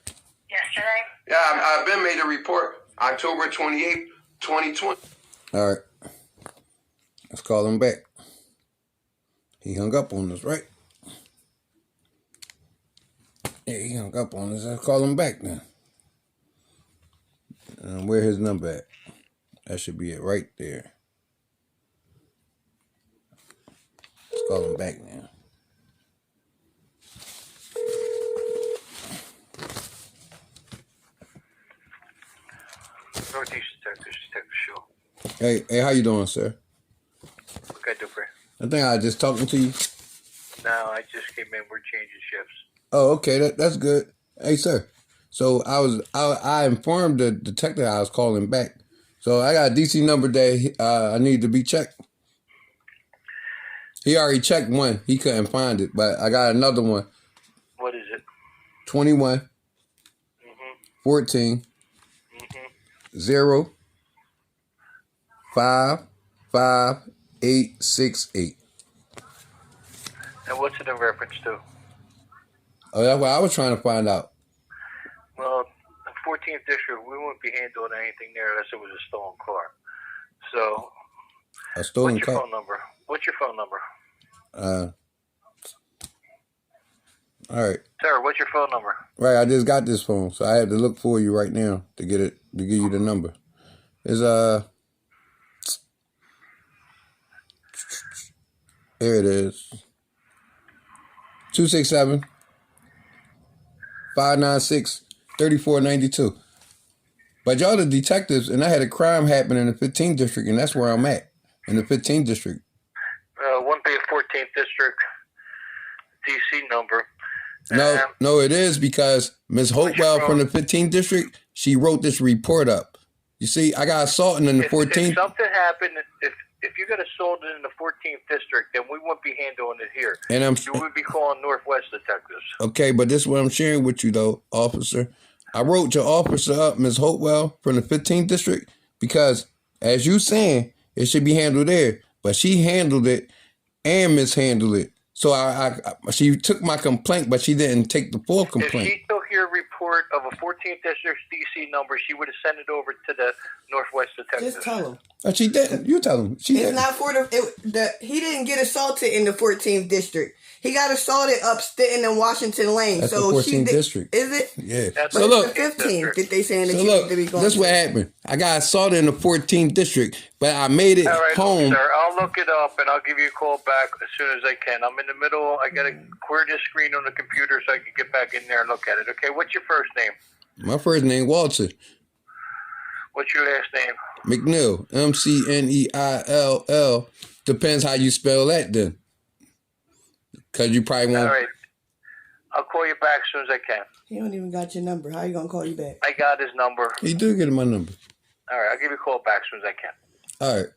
Yesterday? Yeah, I've been made a report October 28th, 2020. All right. Let's call him back. He hung up on us, right? Yeah, he hung up on us. Let's call him back now. Where his number at? That should be it right there. Let's call him back now. Northeast Detectives, Detective Shaw. Hey, how you doing, sir? What can I do for you? I think I was just talking to you. No, I just came in. We're changing shifts. Oh, okay, that's good. Hey, sir. So I informed the detective I was calling back. So I got a DC number that I need to be checked. He already checked one. He couldn't find it, but I got another one. What is it? 21 14 0 5 5 8 6 8. And what's it in reference to? Oh, that's what I was trying to find out. Well, the 14th District, we won't be handling anything there unless it was a stolen car. So, A stolen what's your car. phone number? What's your phone number? All right. Sir, what's your phone number? Right, I just got this phone, so I have to look for you right now to get it, to give you the number. It's here it is. 267 596 3492. But y'all the detectives, and I had a crime happen in the 15th district, and that's where I'm at, in the 15th district. Wouldn't be a 14th District DC number. No, it is because Ms. Hopewell from the 15th district, she wrote this report up. You see, I got assaulted in the 14th. If something happened, if you got assaulted in the 14th District, then we wouldn't be handling it here. And You would be calling Northwest Detectives. okay, but this is what I'm sharing with you, though, officer. I wrote your officer up, Ms. Hopewell, from the 15th district, because as you saying, it should be handled there, but she handled it and mishandled it. So she took my complaint, but she didn't take the full complaint. If she took your report of a 14th District DC number, she would have sent it over to the Northwest Detectives. Just tell him. Oh, she didn't. You tell him. She It's didn't. not for he didn't get assaulted in the 14th district. He got assaulted up Stanton and Washington Lane. That's so the she 14th did, district. Is it? Yeah. That's But So it's look, the 15th that they saying that so you look, need to be going. this to. what happened. I got assaulted in the 14th district, but I made it All right, home. sir. I'll look it up and I'll give you a call back as soon as I can. I'm in the middle. I gotta clear this screen on the computer so I can get back in there and look at it. Okay. What's your first name? My first name Walter What's your last name? McNeil. McNeill. Depends how you spell that then. Cause you probably All won't. right. I'll call you back as soon as I can. He don't even got your number. How you gonna call you back? I got his number. You do get my number. All right. I'll give you a call back as soon as I can. All right.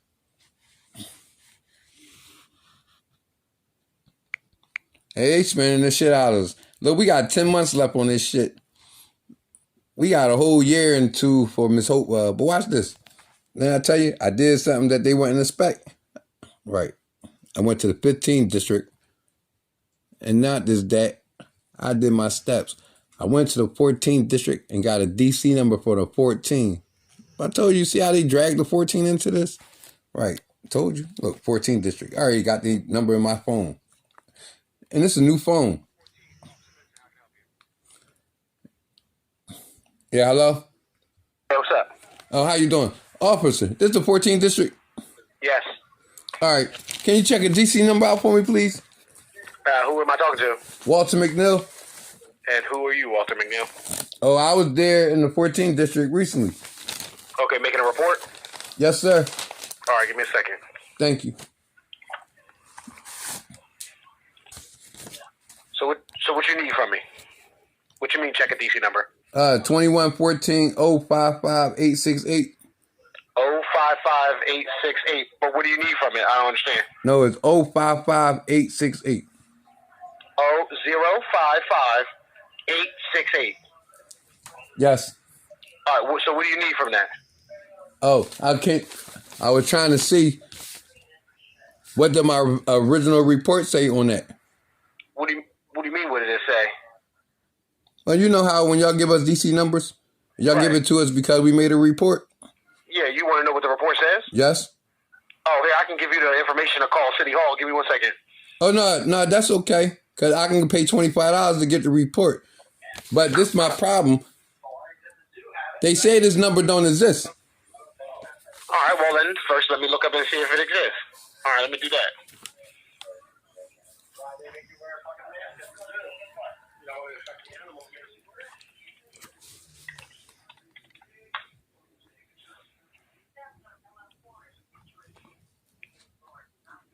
Hey, they spending the shit out of us. Look, we got 10 months left on this shit. We got a whole year and two for Miss Hope. But watch this. Then I tell you, I did something that they wouldn't expect. Right. I went to the 15th district. And not just that, I did my steps. I went to the 14th district and got a DC number for the 14. I told you, see how they dragged the 14 into this? Right. Told you. Look, 14th district. I already got the number in my phone. And this is a new phone. Yeah, hello? Hey, what's up? Oh, how you doing? Officer, this is the 14th district. Yes. All right. Can you check a DC number out for me, please? Who am I talking to? Walter McNeil. And who are you, Walter McNeil? Oh, I was there in the 14th district recently. Okay, making a report? Yes, sir. All right, give me a second. Thank you. So what you need from me? What you mean check a DC number? 2114 055 868. 055868. But what do you need from it? I don't understand. No, it's 055 868. 0055868. Yes. All right, so what do you need from that? Oh, I can't. I was trying to see what did my original report say on that. What do you mean what did it say? Well, you know how when y'all give us DC numbers, y'all give it to us because we made a report? Yeah, you want to know what the report says? Yes. Oh, here, I can give you the information to call City Hall. Give me 1 second. Oh, no, that's okay. Because I can pay $25 to get the report. But this is my problem. They say this number don't exist. All right, well then, first let me look up and see if it exists. All right, let me do that.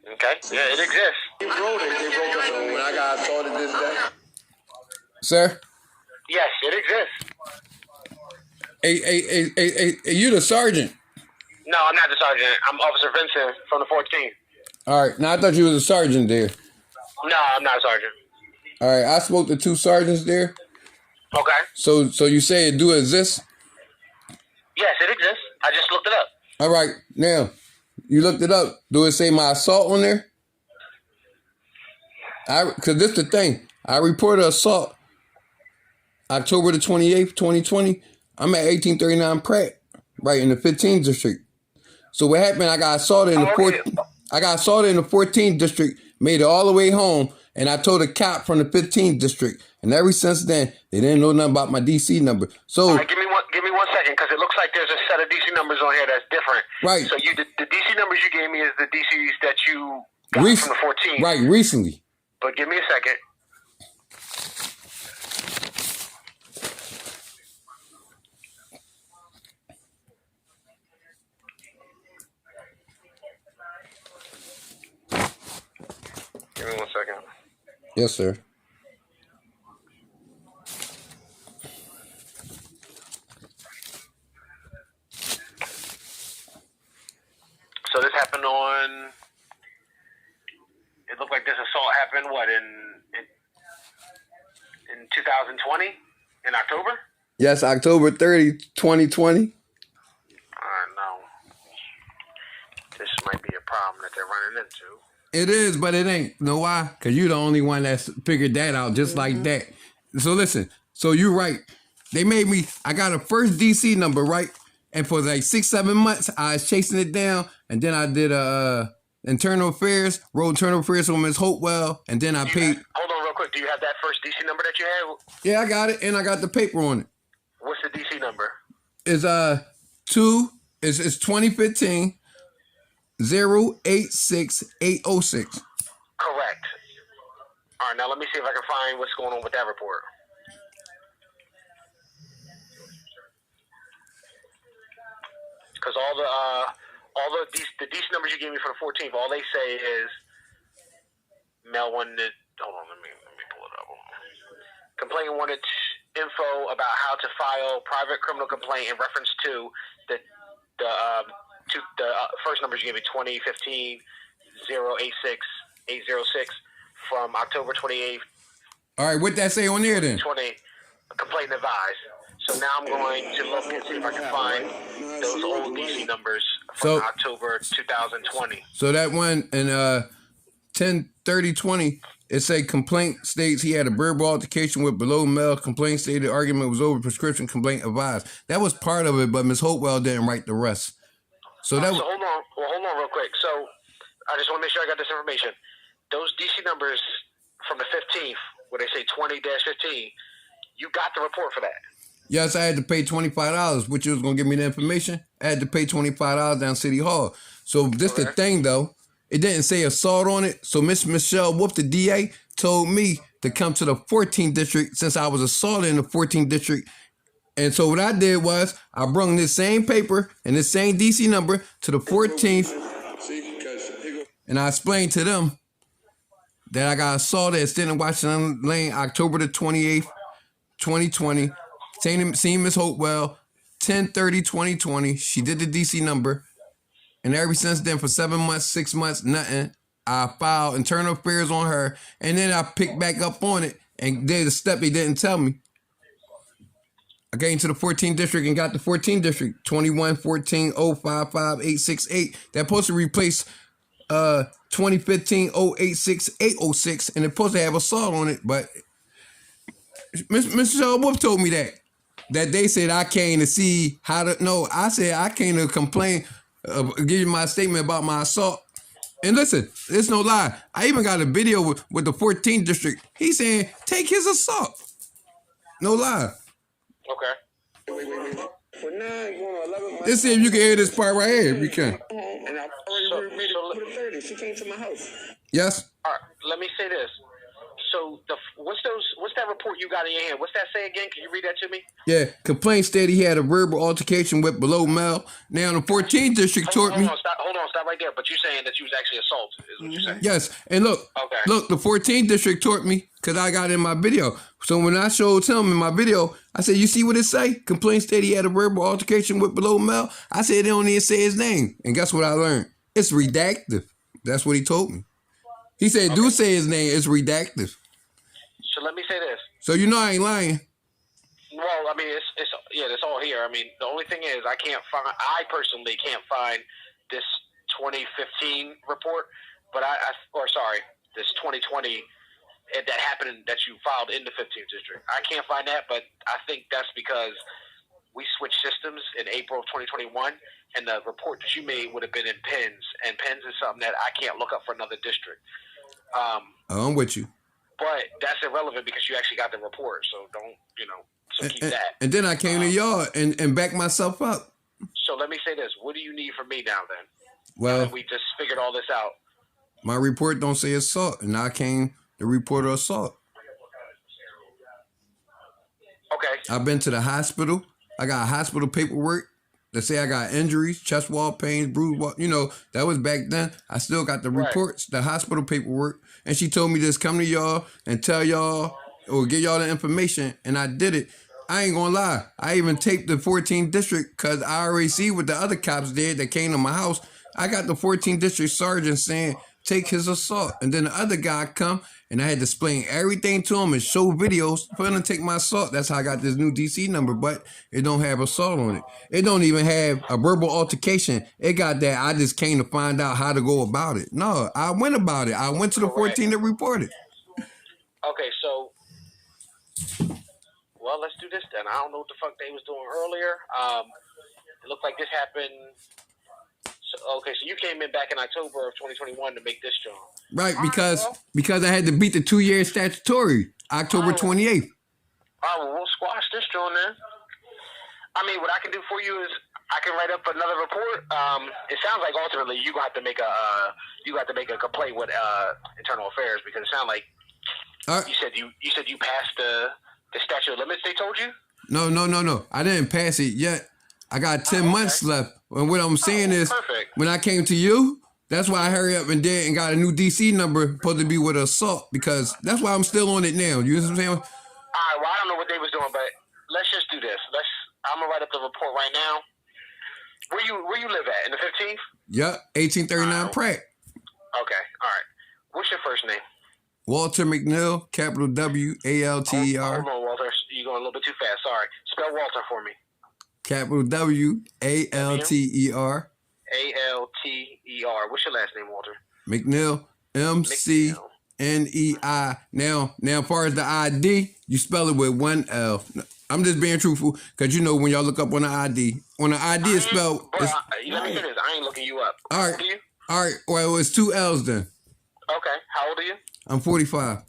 Okay, yeah, it exists. They wrote it when I got assaulted this day. Sir? Yes, it exists. Hey, you the sergeant. No, I'm not the sergeant. I'm Officer Vincent from the 14th. All right. Now, I thought you was a sergeant there. No, I'm not a sergeant. All right. I spoke to 2 sergeants there. Okay. So you say it do exist? Yes, it exists. I just looked it up. All right. Now, you looked it up. Do it say my assault on there? Because this the thing. I reported assault October the 28th, 2020. I'm at 1839 Pratt, right in the 15th district. So what happened? I got assaulted in the 14th district, made it all the way home, and I told a cop from the 15th district. And ever since then, they didn't know nothing about my DC number. So all right, give me 1 second, because it looks like there's a set of DC numbers on here that's different. Right. So the DC numbers you gave me is the DCs that you got from the 14th. Right, recently. But give me a second. Give me 1 second. Yes, sir. So this happened on. It looked like this assault happened in 2020 in October. Yes, October 30, 2020. No. This might be a problem that they're running into. It is, but it ain't. Know why? Because you're the only one that's figured that out just like that. So listen, so you're right. They made me, I got a first DC number, right? And for like 6-7 months, I was chasing it down. And then I did internal affairs, wrote internal affairs on Ms. Hopewell, and then I paid. Hold on real quick. Do you have that first DC number that you had? Yeah, I got it, and I got the paper on it. What's the DC number? It's 2015 086806. Correct. All right, now let me see if I can find what's going on with that report. Because all the DC numbers you gave me for the 14th, all they say is Mel wanted. Hold on, let me pull it up. Complainant wanted info about how to file private criminal complaint in reference to the first numbers you gave me, 2015 086806 from October 28th. All right, what that say on there then? 20 complaint advised. So now I'm going to look and see if I can find those old DC numbers from October 2020. So that one in 10/30/20, it said complaint states he had a verbal altercation with below Mel. Complaint stated argument was over. Prescription complaint advised. That was part of it, but Ms. Hopewell didn't write the rest. So that. So hold on. Well, hold on real quick. So I just want to make sure I got this information. Those DC numbers from the 15th, where they say 20-15, you got the report for that. Yes, I had to pay $25, which was going to give me the information. I had to pay $25 down City Hall. So this the thing, though. It didn't say assault on it. So Miss Michelle Wolf, the DA, told me to come to the 14th district since I was assaulted in the 14th district. And so what I did was I brought this same paper and this same DC number to the 14th. And I explained to them that I got assaulted at Stanton Washington Lane, October the 28th, 2020. Seen Miss Hopewell, 10/30/2020. She did the DC number. And ever since then, for 7 months, 6 months, nothing. I filed internal affairs on her. And then I picked back up on it and did a step he didn't tell me. I came to the 14th district and got the 14th district, 21-14-055-868. That supposed to replace 2015-086806, and it's supposed to have assault on it, but Mr. Wolf told me that they said I came to see how to. No, I said I came to complain, give you my statement about my assault. And listen, it's no lie. I even got a video with the 14th district. He's saying take his assault. No lie. Okay. Let's see if you can hear this part right here. If you can. And I already made it 30. She came to my house. Yes. All right. Let me say this. So what's that report you got in your hand? What's that say again? Can you read that to me? Yeah. Complaint stated he had a verbal altercation with below Mel. Now the 14th district toward me. Hold on, stop right there. But you're saying that you was actually assaulted, is what you're saying? Yes. And look, the 14th district toward me because I got in my video. So when I showed him in my video, I said, you see what it say? Complaint stated he had a verbal altercation with below Mel. I said, they don't even say his name. And guess what I learned? It's redacted. That's what he told me. He said, do say his name. It's redacted. So let me say this. So you know I ain't lying. Well, I mean, it's all here. I mean, the only thing is I personally can't find this 2015 report, but this 2020 that happened that you filed in the 15th district. I can't find that, but I think that's because we switched systems in April of 2021, and the report that you made would have been in PENS, and PENS is something that I can't look up for another district. I'm with you. But that's irrelevant because you actually got the report, so so keep that. And then I came to y'all and backed myself up. So let me say this. What do you need from me now then? Well, now that we just figured all this out. My report don't say assault, and I came to report assault. Okay. I've been to the hospital. I got hospital paperwork that say I got injuries, chest wall pains, bruised wall. That was back then. I still got the reports, the hospital paperwork. And she told me just come to y'all and tell y'all or get y'all the information. And I did it. I ain't gonna lie. I even taped the 14th district because I already see what the other cops did that came to my house. I got the 14th district sergeant saying, take his assault. And then the other guy come and I had to explain everything to him and show videos for him to take my assault. That's how I got this new DC number, but it don't have assault on it. It don't even have a verbal altercation. It got that I just came to find out how to go about it. No, I went about it. I went to the 14th to report it. Okay, so, well, let's do this then. I don't know what the fuck they was doing earlier. It looked like this happened. So, Okay, so you came in back in October of 2021 to make this job. Right, All right, because I had to beat the 2-year statutory, October 28th. All right, well, we'll squash this job then. I mean, what I can do for you is I can write up another report. It sounds like ultimately you have to make a complaint with Internal Affairs because it sounds like you said you passed the statute of limits they told you. No. I didn't pass it yet. I got 10 months left. And what I'm saying is, perfect. when I came to you, that's why I hurry up and did and got a new DC number supposed to be with assault because that's why I'm still on it now. You know what I'm saying? All right. Well, I don't know what they was doing, but let's just do this. I'm gonna write up the report right now. Where you live at in the 15th? Yep, 1839 Pratt. Okay. All right. What's your first name? Walter McNeil, capital W-A-L-T-E-R. Hold on, Walter. You're going a little bit too fast. Sorry. Spell Walter for me. Capital W-A-L-T-E-R. A-L-T-E-R. What's your last name, Walter? McNeil, M-C-N-E-I. Now, as far as the ID, you spell it with one L. I'm just being truthful because you know when y'all look up on the ID, it's spelled. Bro, let me say this. I ain't looking you up. All How right. old are you? All right. Well, it's 2 L's then. Okay. How old are you? I'm 45.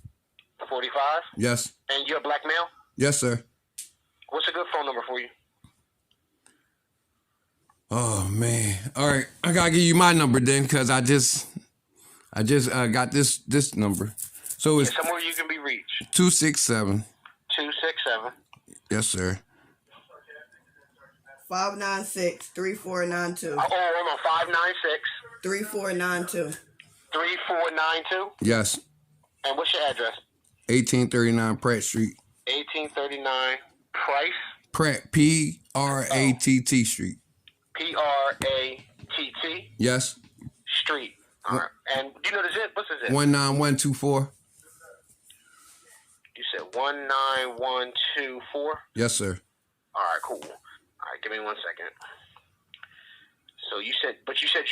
45? Yes. And you're a black male? Yes, sir. What's a good phone number for you? Oh man. All right. I gotta give you my number then because I just got this number. So it's somewhere you can be reached. 267. 267. Yes, sir. 596-3492. Oh, hold on. 596 3492. 3492. Yes. And what's your address? 1839 Pratt Street. 1839 Price. Pratt. P-R-A-T-T Street. P-R-A-T-T. Yes. Street. All right. And do you know the zip? What's the zip? 19124. You said 19124. Yes, sir. All right, cool. All right, give me 1 second. So you said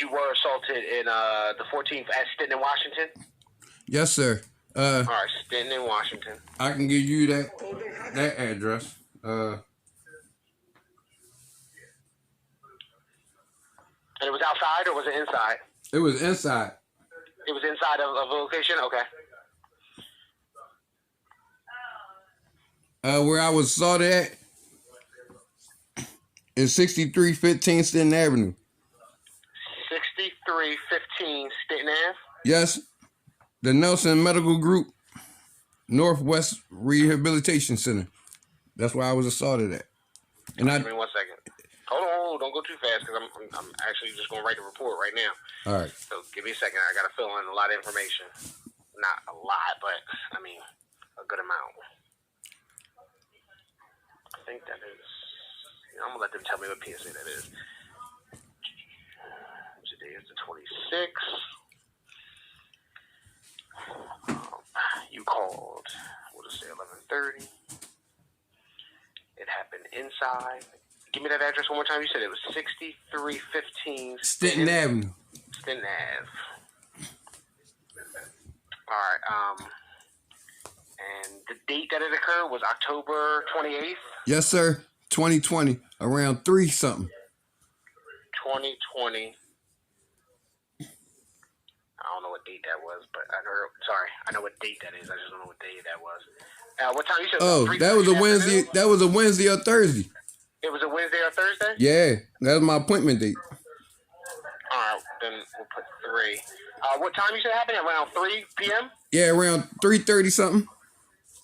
you were assaulted in the 14th at Stinton, Washington. Yes, sir. All right, Stinton, Washington. I can give you that address. And it was outside or was it inside? It was inside. It was inside of a location. Okay. Where I was assaulted at is 6315 Stinton Avenue. 6315 Stinton Ave. Yes, the Nelson Medical Group, Northwest Rehabilitation Center. That's where I was assaulted at. And Give me 1 second. Hold on, don't go too fast because I'm actually just gonna write the report right now. All right. So give me a second. I gotta fill in a lot of information. Not a lot, but I mean a good amount. I think that is. I'm gonna let them tell me what PSA that is. Today is the 26th. You called. We'll just say 11:30. It happened inside. Give me that address one more time. You said it was 6315 Stinton Avenue. Stinton Ave. All right. And the date that it occurred was October 28th. Yes, sir. 2020, around 3 something. 2020. I don't know what date that was, but I know what date that is. I just don't know what day that was. What time you said? Oh, that was a Wednesday. That was a Wednesday or Thursday. It was a Wednesday or Thursday? Yeah, that was my appointment date. All right, then we'll put 3. What time you said it happened? Around 3 p.m.? Yeah, around 3:30 something.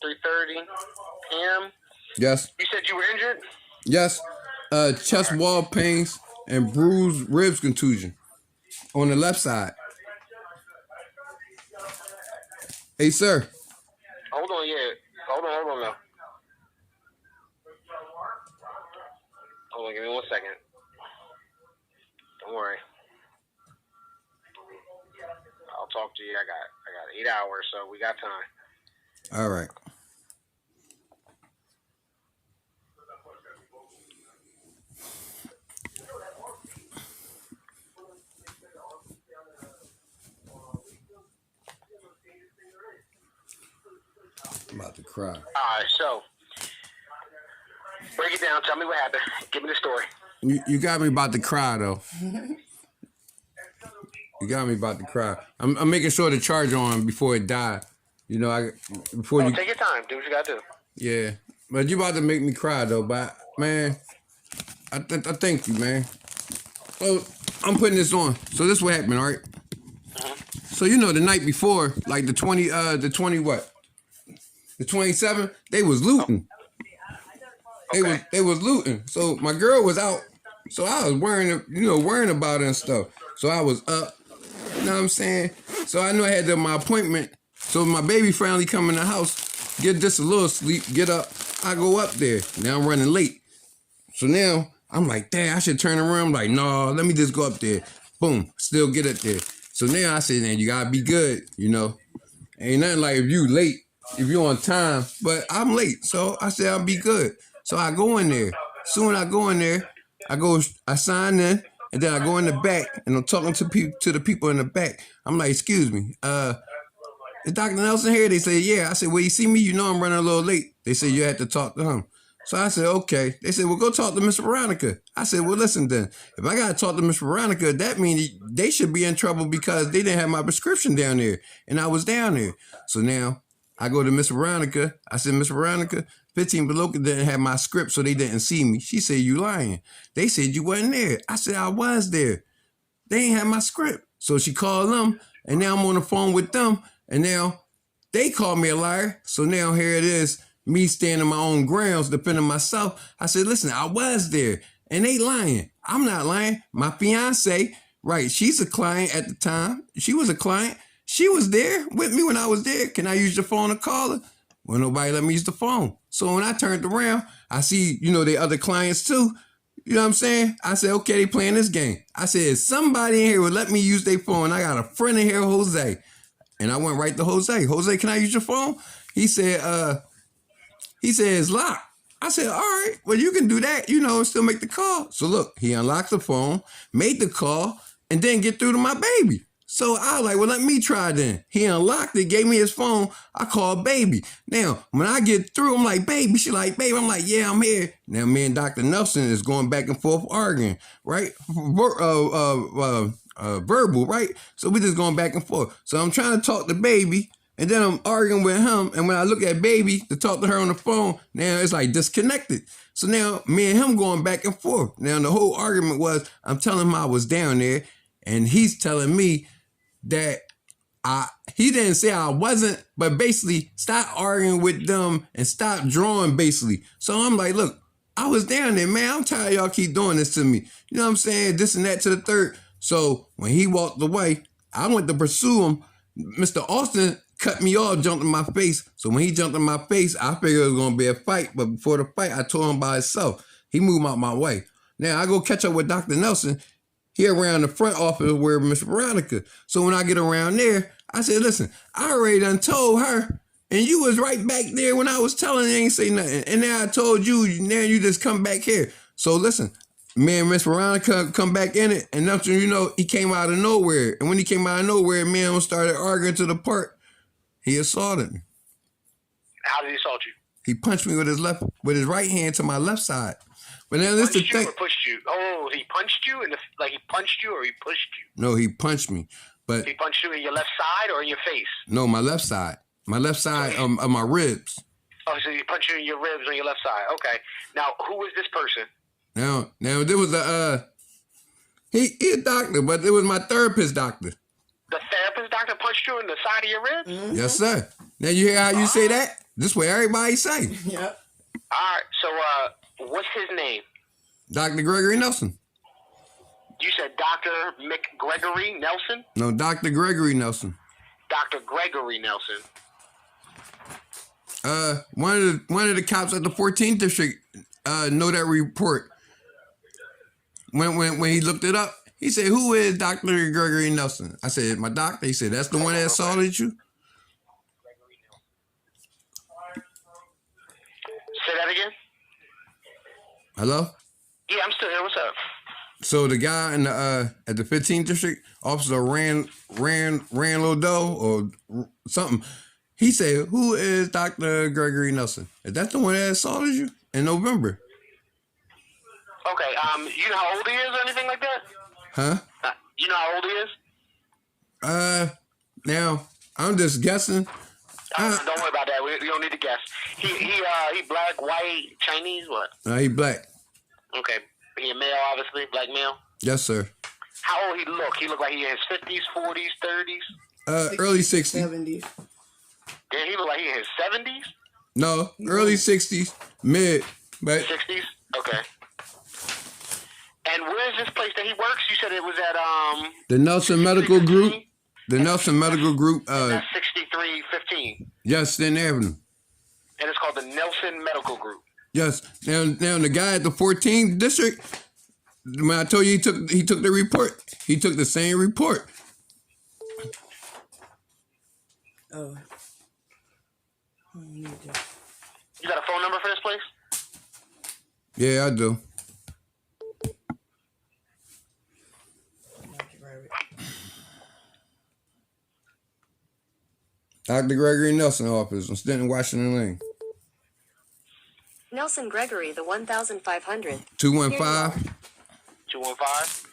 3:30 p.m. Yes. You said you were injured? Yes. Chest wall pains and bruised ribs contusion on the left side. Hey, sir. Hold on, yeah. Hold on now. Hold on, give me 1 second. Don't worry. I'll talk to you. I got 8 hours, so we got time. All right. I'm about to cry. All right, so break it down. Tell me what happened. Give me the story. You got me about to cry though. You got me about to cry. I'm making sure the charger on before it die. You know, before you. Take your time. Do what you gotta do. Yeah, but you about to make me cry though. But man, I thank you, man. So I'm putting this on. So this what happened, all right? So you know, the night before, like the 27th, they was looting. They was looting. So my girl was out. So I was worrying about it and stuff. So I was up. You know what I'm saying? So I knew I had my appointment. So my baby finally come in the house, get just a little sleep, get up. I go up there. Now I'm running late. So now I'm like, damn, I should turn around. I'm like, no, let me just go up there. Boom, still get up there. So now I said, man, you gotta be good, you know. Ain't nothing like if you late, if you on time, but I'm late. So I said I'll be good. So I go in there. Soon I go in there, I sign in, and then I go in the back, and I'm talking to the people in the back. I'm like, excuse me, is Dr. Nelson here? They say, yeah. I said, well, you see me? You know I'm running a little late. They said, you had to talk to him. So I said, okay. They said, well, go talk to Miss Veronica. I said, well, listen then. If I got to talk to Miss Veronica, that means they should be in trouble because they didn't have my prescription down there. And I was down there. So now I go to Miss Veronica. I said, Miss Veronica, 15 Beloka didn't have my script, so they didn't see me. She said, you lying. They said you wasn't there. I said, I was there. They ain't have my script. So she called them, and now I'm on the phone with them, and now they call me a liar. So now here it is, me standing my own grounds, defending myself. I said, listen, I was there, and they lying. I'm not lying. My fiance, right, she's a client at the time. She was a client. She was there with me when I was there. Can I use your phone to call her? Well, nobody let me use the phone. So when I turned around, I see, the other clients too. You know what I'm saying? I said, okay, they playing this game. I said, somebody in here would let me use their phone. I got a friend in here, Jose. And I went right to Jose. Jose, can I use your phone? He said, it's locked. I said, all right, well, you can do that, and still make the call. So look, he unlocked the phone, made the call, and then get through to my baby. So I was like, well, let me try then. He unlocked it, gave me his phone. I called baby. Now, when I get through, I'm like, baby. She like, baby. I'm like, yeah, I'm here. Now, me and Dr. Nelson is going back and forth arguing, right? Verbal, right? So we just going back and forth. So I'm trying to talk to baby, and then I'm arguing with him. And when I look at baby to talk to her on the phone, now it's like disconnected. So now me and him going back and forth. Now, the whole argument was I'm telling him I was down there, and he's telling me that he didn't say I wasn't, but basically stop arguing with them and stop drawing basically. So I'm like, look, I was down there, man. I'm tired of y'all keep doing this to me. You know what I'm saying? This and that to the third. So when he walked away, I went to pursue him. Mr. Austin cut me off, jumped in my face. So when he jumped in my face, I figured it was going to be a fight. But before the fight, I told him by himself. He moved out my way. Now I go catch up with Dr. Nelson. He around the front office where Miss Veronica. So when I get around there, I said, listen, I already done told her, and you was right back there when I was telling you, ain't say nothing. And now I told you, now you just come back here. So listen, me and Miss Veronica come back in it, and that's when, he came out of nowhere. And when he came out of nowhere, me and him started arguing to the part, he assaulted me. How did he assault you? He punched me with his right hand to my left side. But now this is the thing. Or pushed you? Oh, he punched you he punched you or he pushed you? No, he punched me. But he punched you in your left side or in your face? No, my left side. My left side of my ribs. Oh, so he punched you in your ribs on your left side. Okay. Now, who is this person? Now there was he a doctor, but it was my therapist doctor. The therapist doctor punched you in the side of your ribs? Mm-hmm. Yes, sir. Now you hear how you say that? This way everybody say. Yep. All right. So, what's his name? Dr. Gregory Nelson. You said Dr. McGregory Nelson? No, Dr. Gregory Nelson. Dr. Gregory Nelson. One of the cops at the 14th district know that report. When he looked it up, he said, "Who is Dr. Gregory Nelson?" I said, "My doctor." He said, "That's the one that assaulted you." Say that again. Hello? Yeah, I'm still here. What's up? So the guy in the at the 15th district, Officer ran Lodo or something. He said, "Who is Dr. Gregory Nelson?" Is that the one that assaulted you in November? Okay. You know how old he is or anything like that? Huh? You know how old he is? Now I'm just guessing. Don't worry about that. We don't need to guess. He black, white, Chinese, what? He black. Okay. He a male, obviously, black male. Yes, sir. How old he look? He look like he in his 50s, 40s, 30s? Early 60s. 70s. Yeah, he look like he in his 70s? No, early 60s, mid, but 60s? Okay. And where is this place that he works? You said it was at the Nelson Medical Group. The Nelson Medical Group. That's 6315. Yes, Stanton Avenue. And it's called the Nelson Medical Group. Yes. Now the guy at the 14th district. When I told you he took the report, he took the same report. Oh. I don't need that. You got a phone number for this place? Yeah, I do. Dr. Gregory Nelson office on Stanton, Washington Lane. Nelson Gregory, the 1500. 215 215?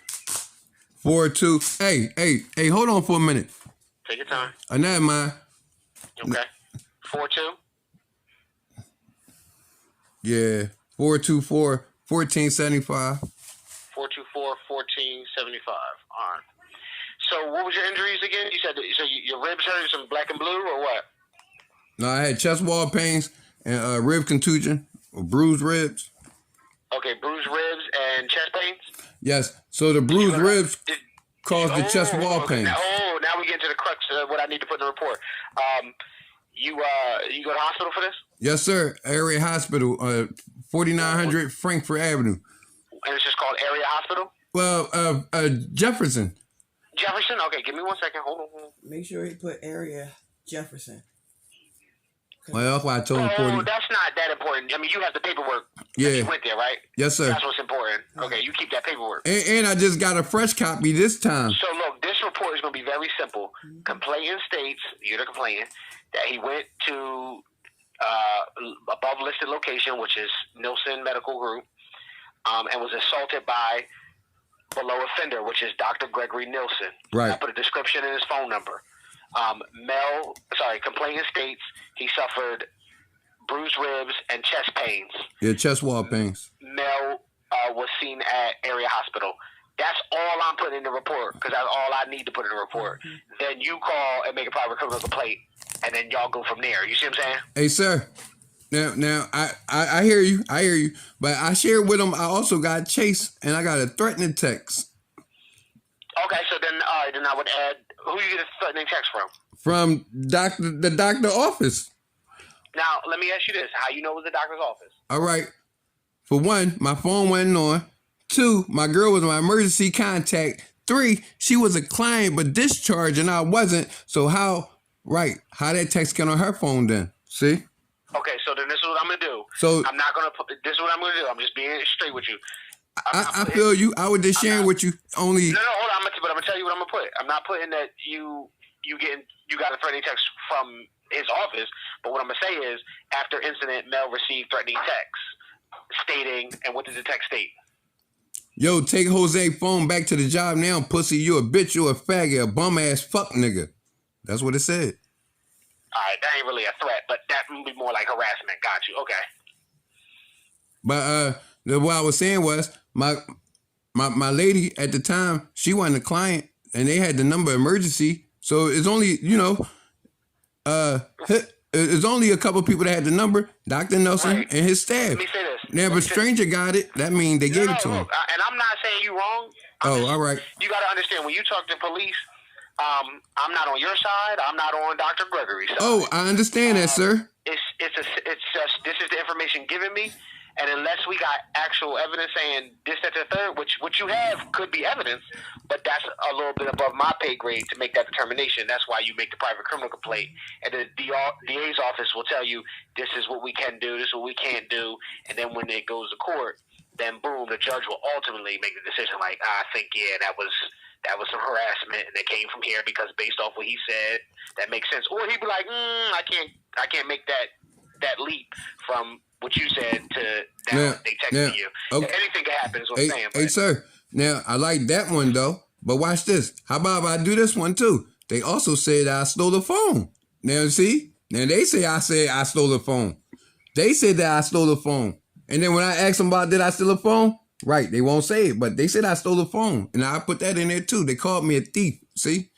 42. Hey, hold on for a minute. Take your time. Never mind. Okay. 42? Yeah, 424 1475. 424 1475. All right. So what was your injuries again? You said your ribs hurt, some black and blue, or what? No, I had chest wall pains and rib contusion or bruised ribs. Okay, bruised ribs and chest pains? Yes, so the bruised ribs caused the chest wall pains. Now we get into the crux of what I need to put in the report. You go to hospital for this? Yes, sir. Area Hospital, 4900 Frankfurt Avenue. And it's just called Area Hospital? Well, Jefferson. Jefferson? Okay, give me 1 second. Hold on. Make sure he put area Jefferson. Well, that's why I told him 40. Oh, that's not that important. I mean, you have the paperwork. Yeah. You went there, right? Yes, sir. That's what's important. Okay, you keep that paperwork. And I just got a fresh copy this time. So, look, this report is going to be very simple. Complainant states, you're the complainant, that he went to above listed location, which is Nelson Medical Group, and was assaulted by below offender, which is Dr. Gregory Nelson. Right. I put a description in his phone number. Complainant states he suffered bruised ribs and chest pains. Yeah, chest wall pains. Mel was seen at area hospital. That's all I'm putting in the report because that's all I need to put in the report. Then you call and make a private criminal complaint, and then y'all go from there. You see what I'm saying? Hey, sir. Now, I hear you. I hear you. But I shared with him. I also got Chase, and I got a threatening text. Okay, so then, all right, then I would add, who you get a threatening text from? From the doctor office. Now, let me ask you this. How you know it was the doctor's office? All right. For one, my phone wasn't on. 2, my girl was my emergency contact. 3, she was a client but discharged and I wasn't. So how that text get on her phone then? See? Okay, so then this is what I'm going to do. So I'm not going to put, this is what I'm going to do. I'm just being straight with you. I feel you. I was just sharing with you only. No, hold on. But I'm going to tell you what I'm going to put. I'm not putting that you got a threatening text from his office. But what I'm going to say is, after incident, Mel received threatening text stating, and what did the text state? Yo, take Jose phone back to the job now, pussy. You a bitch, you a faggot, a bum ass fuck nigga. That's what it said. All right, that ain't really a threat, but that would be more like harassment. Got you. Okay. But what I was saying was my lady at the time, she wasn't a client, and they had the number emergency. So it's only it's only a couple people that had the number, Dr. Nelson Right. and his staff. Let me say this. Now, if a stranger got it, that means they gave it to him. Look, and I'm not saying you wrong. All right. You got to understand, when you talk to police, I'm not on your side. I'm not on Dr. Gregory's side. Oh, I understand that, sir. It's just, this is the information given me, and unless we got actual evidence saying this, that, the third, which what you have could be evidence, but that's a little bit above my pay grade to make that determination. That's why you make the private criminal complaint, and the DA's office will tell you this is what we can do, this is what we can't do, and then when it goes to court, then boom, the judge will ultimately make the decision. Like, I think that was some harassment, and it came from here because based off what he said, that makes sense. Or he'd be like, I can't make that leap from what you said to now they texted you. Okay. Anything can happen is what I'm saying. Hey, sir. Now, I like that one, though. But watch this. How about if I do this one, too? they also said I stole the phone. Now see, now they say I stole the phone. They said that I stole the phone, and then when I asked them about did I steal a phone, right? They won't say it, but they said I stole the phone, and I put that in there too. They called me a thief. See,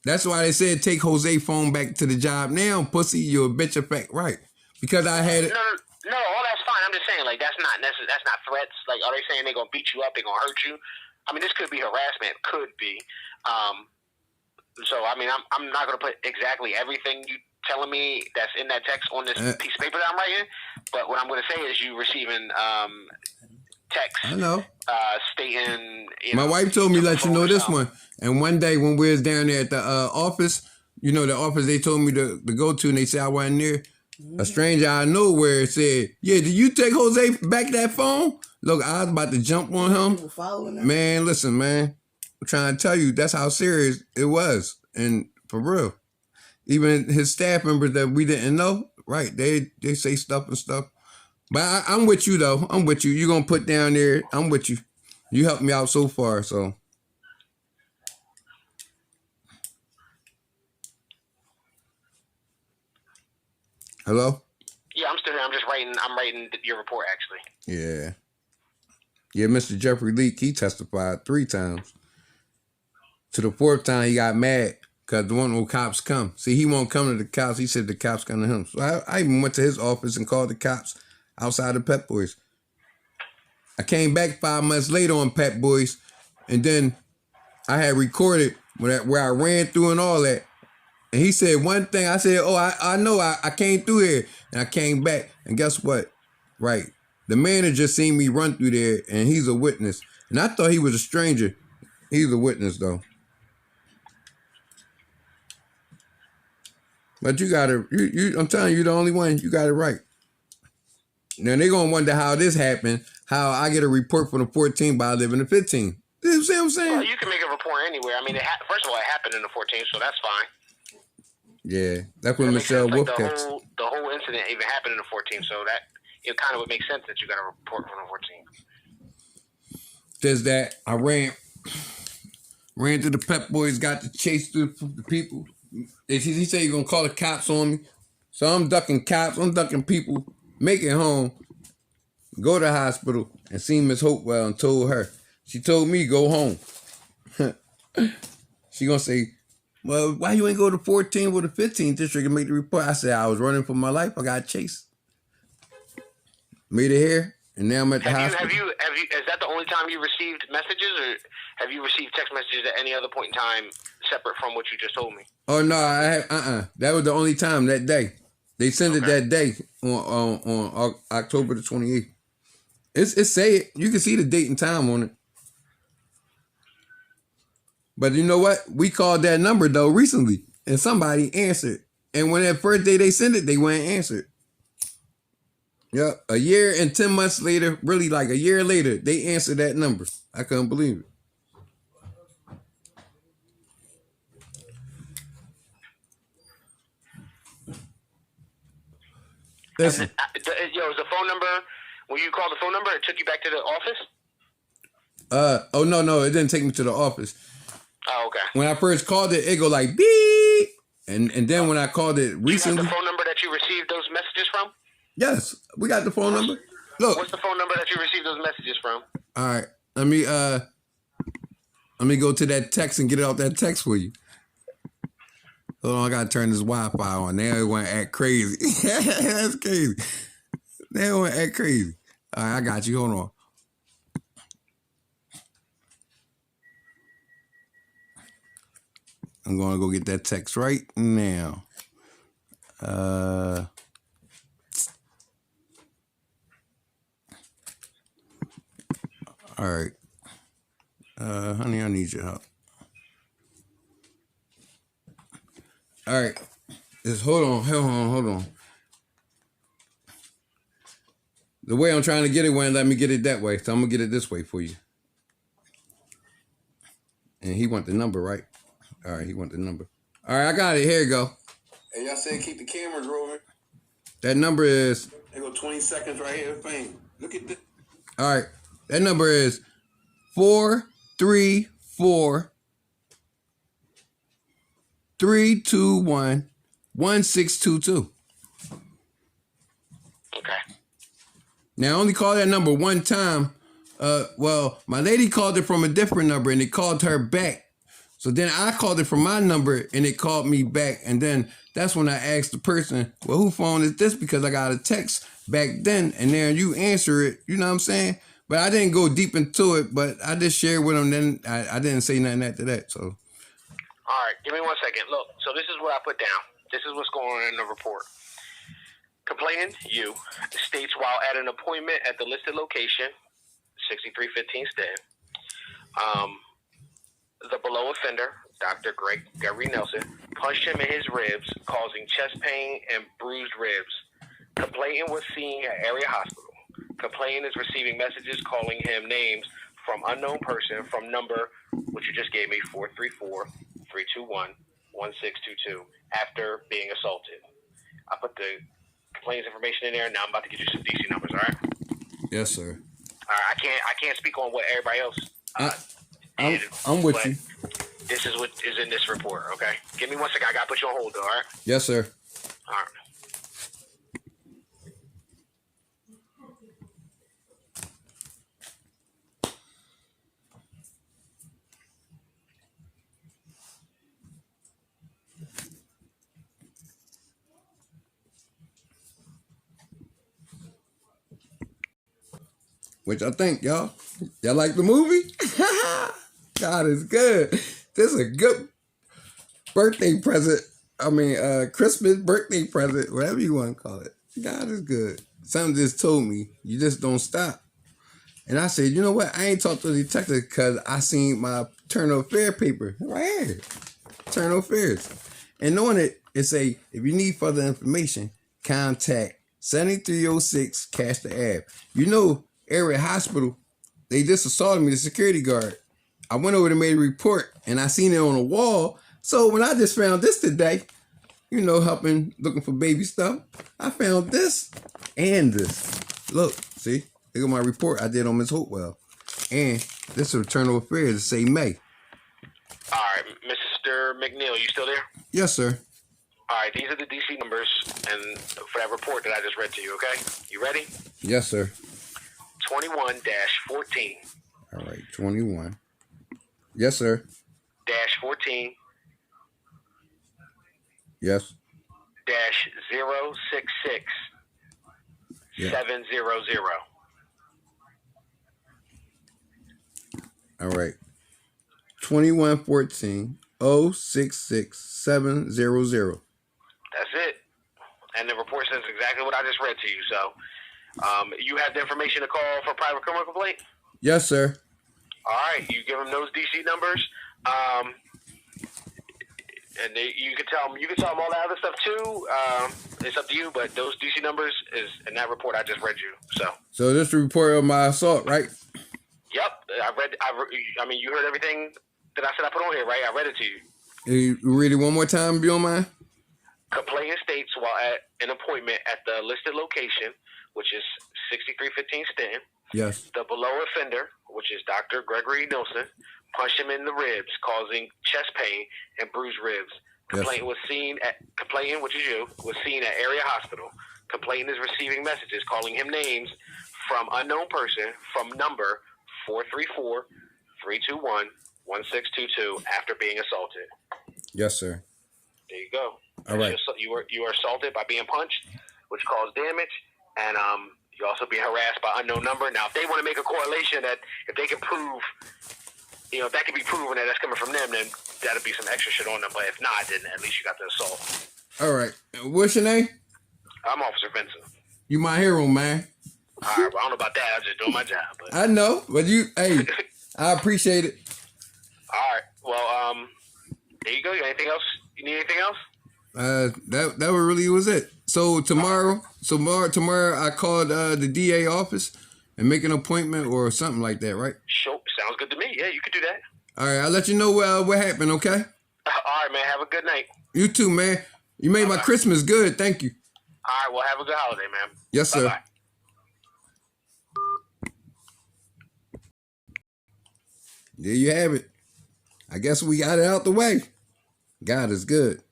that's why they said take Jose phone back to the job now, pussy. You a bitch effect, right? Because I had it. No, all that's fine. I'm just saying, like, that's not necessary. That's not threats. Like, are they saying they're gonna beat you up? They're gonna hurt you? I mean, this could be harassment. Could be. So, I mean, I'm not gonna put exactly everything you telling me that's in that text on this piece of paper that I'm writing. But what I'm gonna say is you receiving text. I know. Stating. My wife told me let you know this one. And one day when we was down there at the office, you know, the office they told me to go to, and they said I wasn't there. A stranger I know where said, yeah, did you take Jose back that phone? Look, I was about to jump on him. Man, listen, man. I'm trying to tell you, that's how serious it was. And for real. Even his staff members that we didn't know, right, they say stuff and stuff. But I'm with you, though. I'm with you. You're going to put down there. I'm with you. You helped me out so far, so. Hello? Yeah, I'm still here. I'm writing your report, actually. Yeah. Yeah, Mr. Jeffrey Leak, he testified 3 times. To the 4th time, he got mad because the one cops come. See, he won't come to the cops. He said the cops come to him. So I even went to his office and called the cops outside of Pep Boys. I came back 5 months later on Pep Boys, and then I had recorded where I ran through and all that. And he said one thing. I said, oh, I know I came through here. And I came back. And guess what? Right. The manager seen me run through there, and he's a witness. And I thought he was a stranger. He's a witness, though. But you got it. I'm telling you, you're the only one. You got it right. Now, they're going to wonder how this happened, how I get a report from the 14, but I live in the 15. You see what I'm saying? Well, you can make a report anywhere. I mean, first of all, it happened in the 14, so that's fine. Yeah, that's when Michelle Wolf catch. The whole incident even happened in the 14, so that it kind of would make sense that you got a report from the 14. There's that. I ran to the Pep Boys, got to chase the people. He said he's gonna call the cops on me, so I'm ducking cops. I'm ducking people. Make it home. Go to the hospital and see Miss Hopewell and told her. She told me go home. She gonna say, well, why you ain't go to 14 or the 15th district and make the report? I said, I was running for my life. I got chased. Made it here, and now I'm at the hospital. Is that the only time you received messages, or have you received text messages at any other point in time separate from what you just told me? Oh, no, I have, that was the only time that day. They sent it that day on October the 28th. It say it. You can see the date and time on it. But you know what? We called that number, though, recently, and somebody answered. And when that first day they sent it, they went and answered. Yep, a year and 10 months later, really like a year later, they answered that number. I couldn't believe it. Listen. Is the phone number, when you called the phone number, it took you back to the office? Oh, no, it didn't take me to the office. Oh, okay. When I first called it, it go like beep. And then when I called it recently. You have the phone number that you received those messages from? Yes, we got the phone number. Look. What's the phone number that you received those messages from? All right. Let me go to that text and get it off that text for you. Hold on, I gotta turn this Wi-Fi on. Now it won't act crazy. That's crazy. Now it won't act crazy. All right, I got you. Hold on. I'm gonna go get that text right now. All right. Honey, I need your help. All right. Just hold on. The way I'm trying to get it won't let me get it that way, so I'm gonna get it this way for you. And he want the number, right? All right, he want the number. All right, I got it. Here you go. And y'all said keep the cameras rolling. That number is. They go 20 seconds right here. Fame. Look at this. All right. That number is 434 321-1622. Okay. Now I only called that number one time. Well, my lady called it from a different number and it called her back. So then I called it from my number and it called me back. And then that's when I asked the person, well, who phone is this? Because I got a text back then and then you answer it. You know what I'm saying? But I didn't go deep into it, but I just shared with them. Then I didn't say nothing after that. So. All right. Give me 1 second. Look, so this is what I put down. This is what's going on in the report. Complainant, you, states while at an appointment at the listed location, 6315 Stanton, the below offender, Dr. Gregory Nelson, punched him in his ribs, causing chest pain and bruised ribs. Complainant was seen at area hospital. Complainant is receiving messages calling him names from unknown person from number, which you just gave me, 434-321-1622, after being assaulted. I put the complainant's information in there. Now I'm about to get you some DC numbers. All right. Yes, sir. All right. I can't speak on what everybody else. I'm with you. This is what is in this report. Okay. Give me 1 second. I gotta put you on hold, though. All right. Yes, sir. All right. Which I think y'all like the movie? God is good. This is a good birthday present. I mean, Christmas birthday present, whatever you want to call it. God is good. Something just told me, you just don't stop. And I said, you know what? I ain't talked to the detective because I seen my Turner Affair paper right here. Turner Affairs. And on it, it say, if you need further information, contact 7306 Castor Ave. You know, area hospital, they just assaulted me, the security guard. I went over and made a report and I seen it on the wall. So when I just found this today, you know, looking for baby stuff, I found this and this. Look, see, look at my report I did on Miss Hopewell. And this is Internal Affairs, it say May. All right, Mr. McNeil, you still there? Yes, sir. All right, these are the DC numbers and for that report that I just read to you, okay? You ready? Yes, sir. 21-14. All right, 21. Yes, sir. -14. Yes. -066 Yeah. 700. All right. 21-14-066-700. That's it. And the report says exactly what I just read to you. So, you have the information to call for private criminal complaint? Yes, sir. All right. You give them those DC numbers. And you can tell them all that other stuff too. It's up to you, but those DC numbers is in that report I just read you. So this is the report of my assault, right? Yep, I mean, you heard everything that I said I put on here, right? I read it to you. You read it one more time, if you don't mind? Complainant states while at an appointment at the listed location, which is 6315 Stanton, Yes. the below offender, which is Dr. Gregory Nelson, punched him in the ribs, causing chest pain and bruised ribs. Complainant was seen at complainant, which is you, was seen at area hospital. Complainant is receiving messages calling him names from unknown person from number 434-321-1622 after being assaulted. Yes, sir. There you go. All right. You were assaulted by being punched, which caused damage, and you're also being harassed by unknown number. Now, if they want to make a correlation that if they can prove, if that can be proven that that's coming from them, then that'll be some extra shit on them. But if not, then at least you got the assault. All right. What's your name? I'm Officer Vincent. You my hero, man. All right. Well, I don't know about that. I'm just doing my job. But. I know, but hey, I appreciate it. All right. Well, there you go. You got anything else? You need anything else? That really was it. So tomorrow I called the DA office and make an appointment or something like that, right? Sure. Sounds good to me. Yeah, you could do that. All right. I'll let you know what happened. Okay. All right, man. Have a good night. You too, man. You made my Christmas good. Thank you. All right. Well, have a good holiday, man. Yes, sir. Bye-bye. There you have it. I guess we got it out the way. God is good.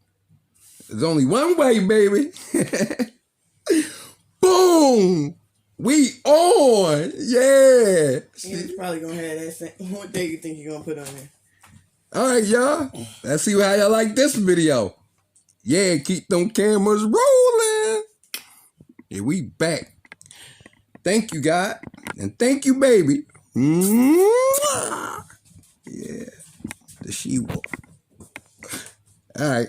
There's only one way, baby. Boom! We on! Yeah! He's probably gonna have that same. What day you think you're gonna put on there? All right, y'all. Let's see how y'all like this video. Yeah, keep them cameras rolling. Yeah, we back. Thank you, God. And thank you, baby. Mwah! Yeah. The she-wolf. All right.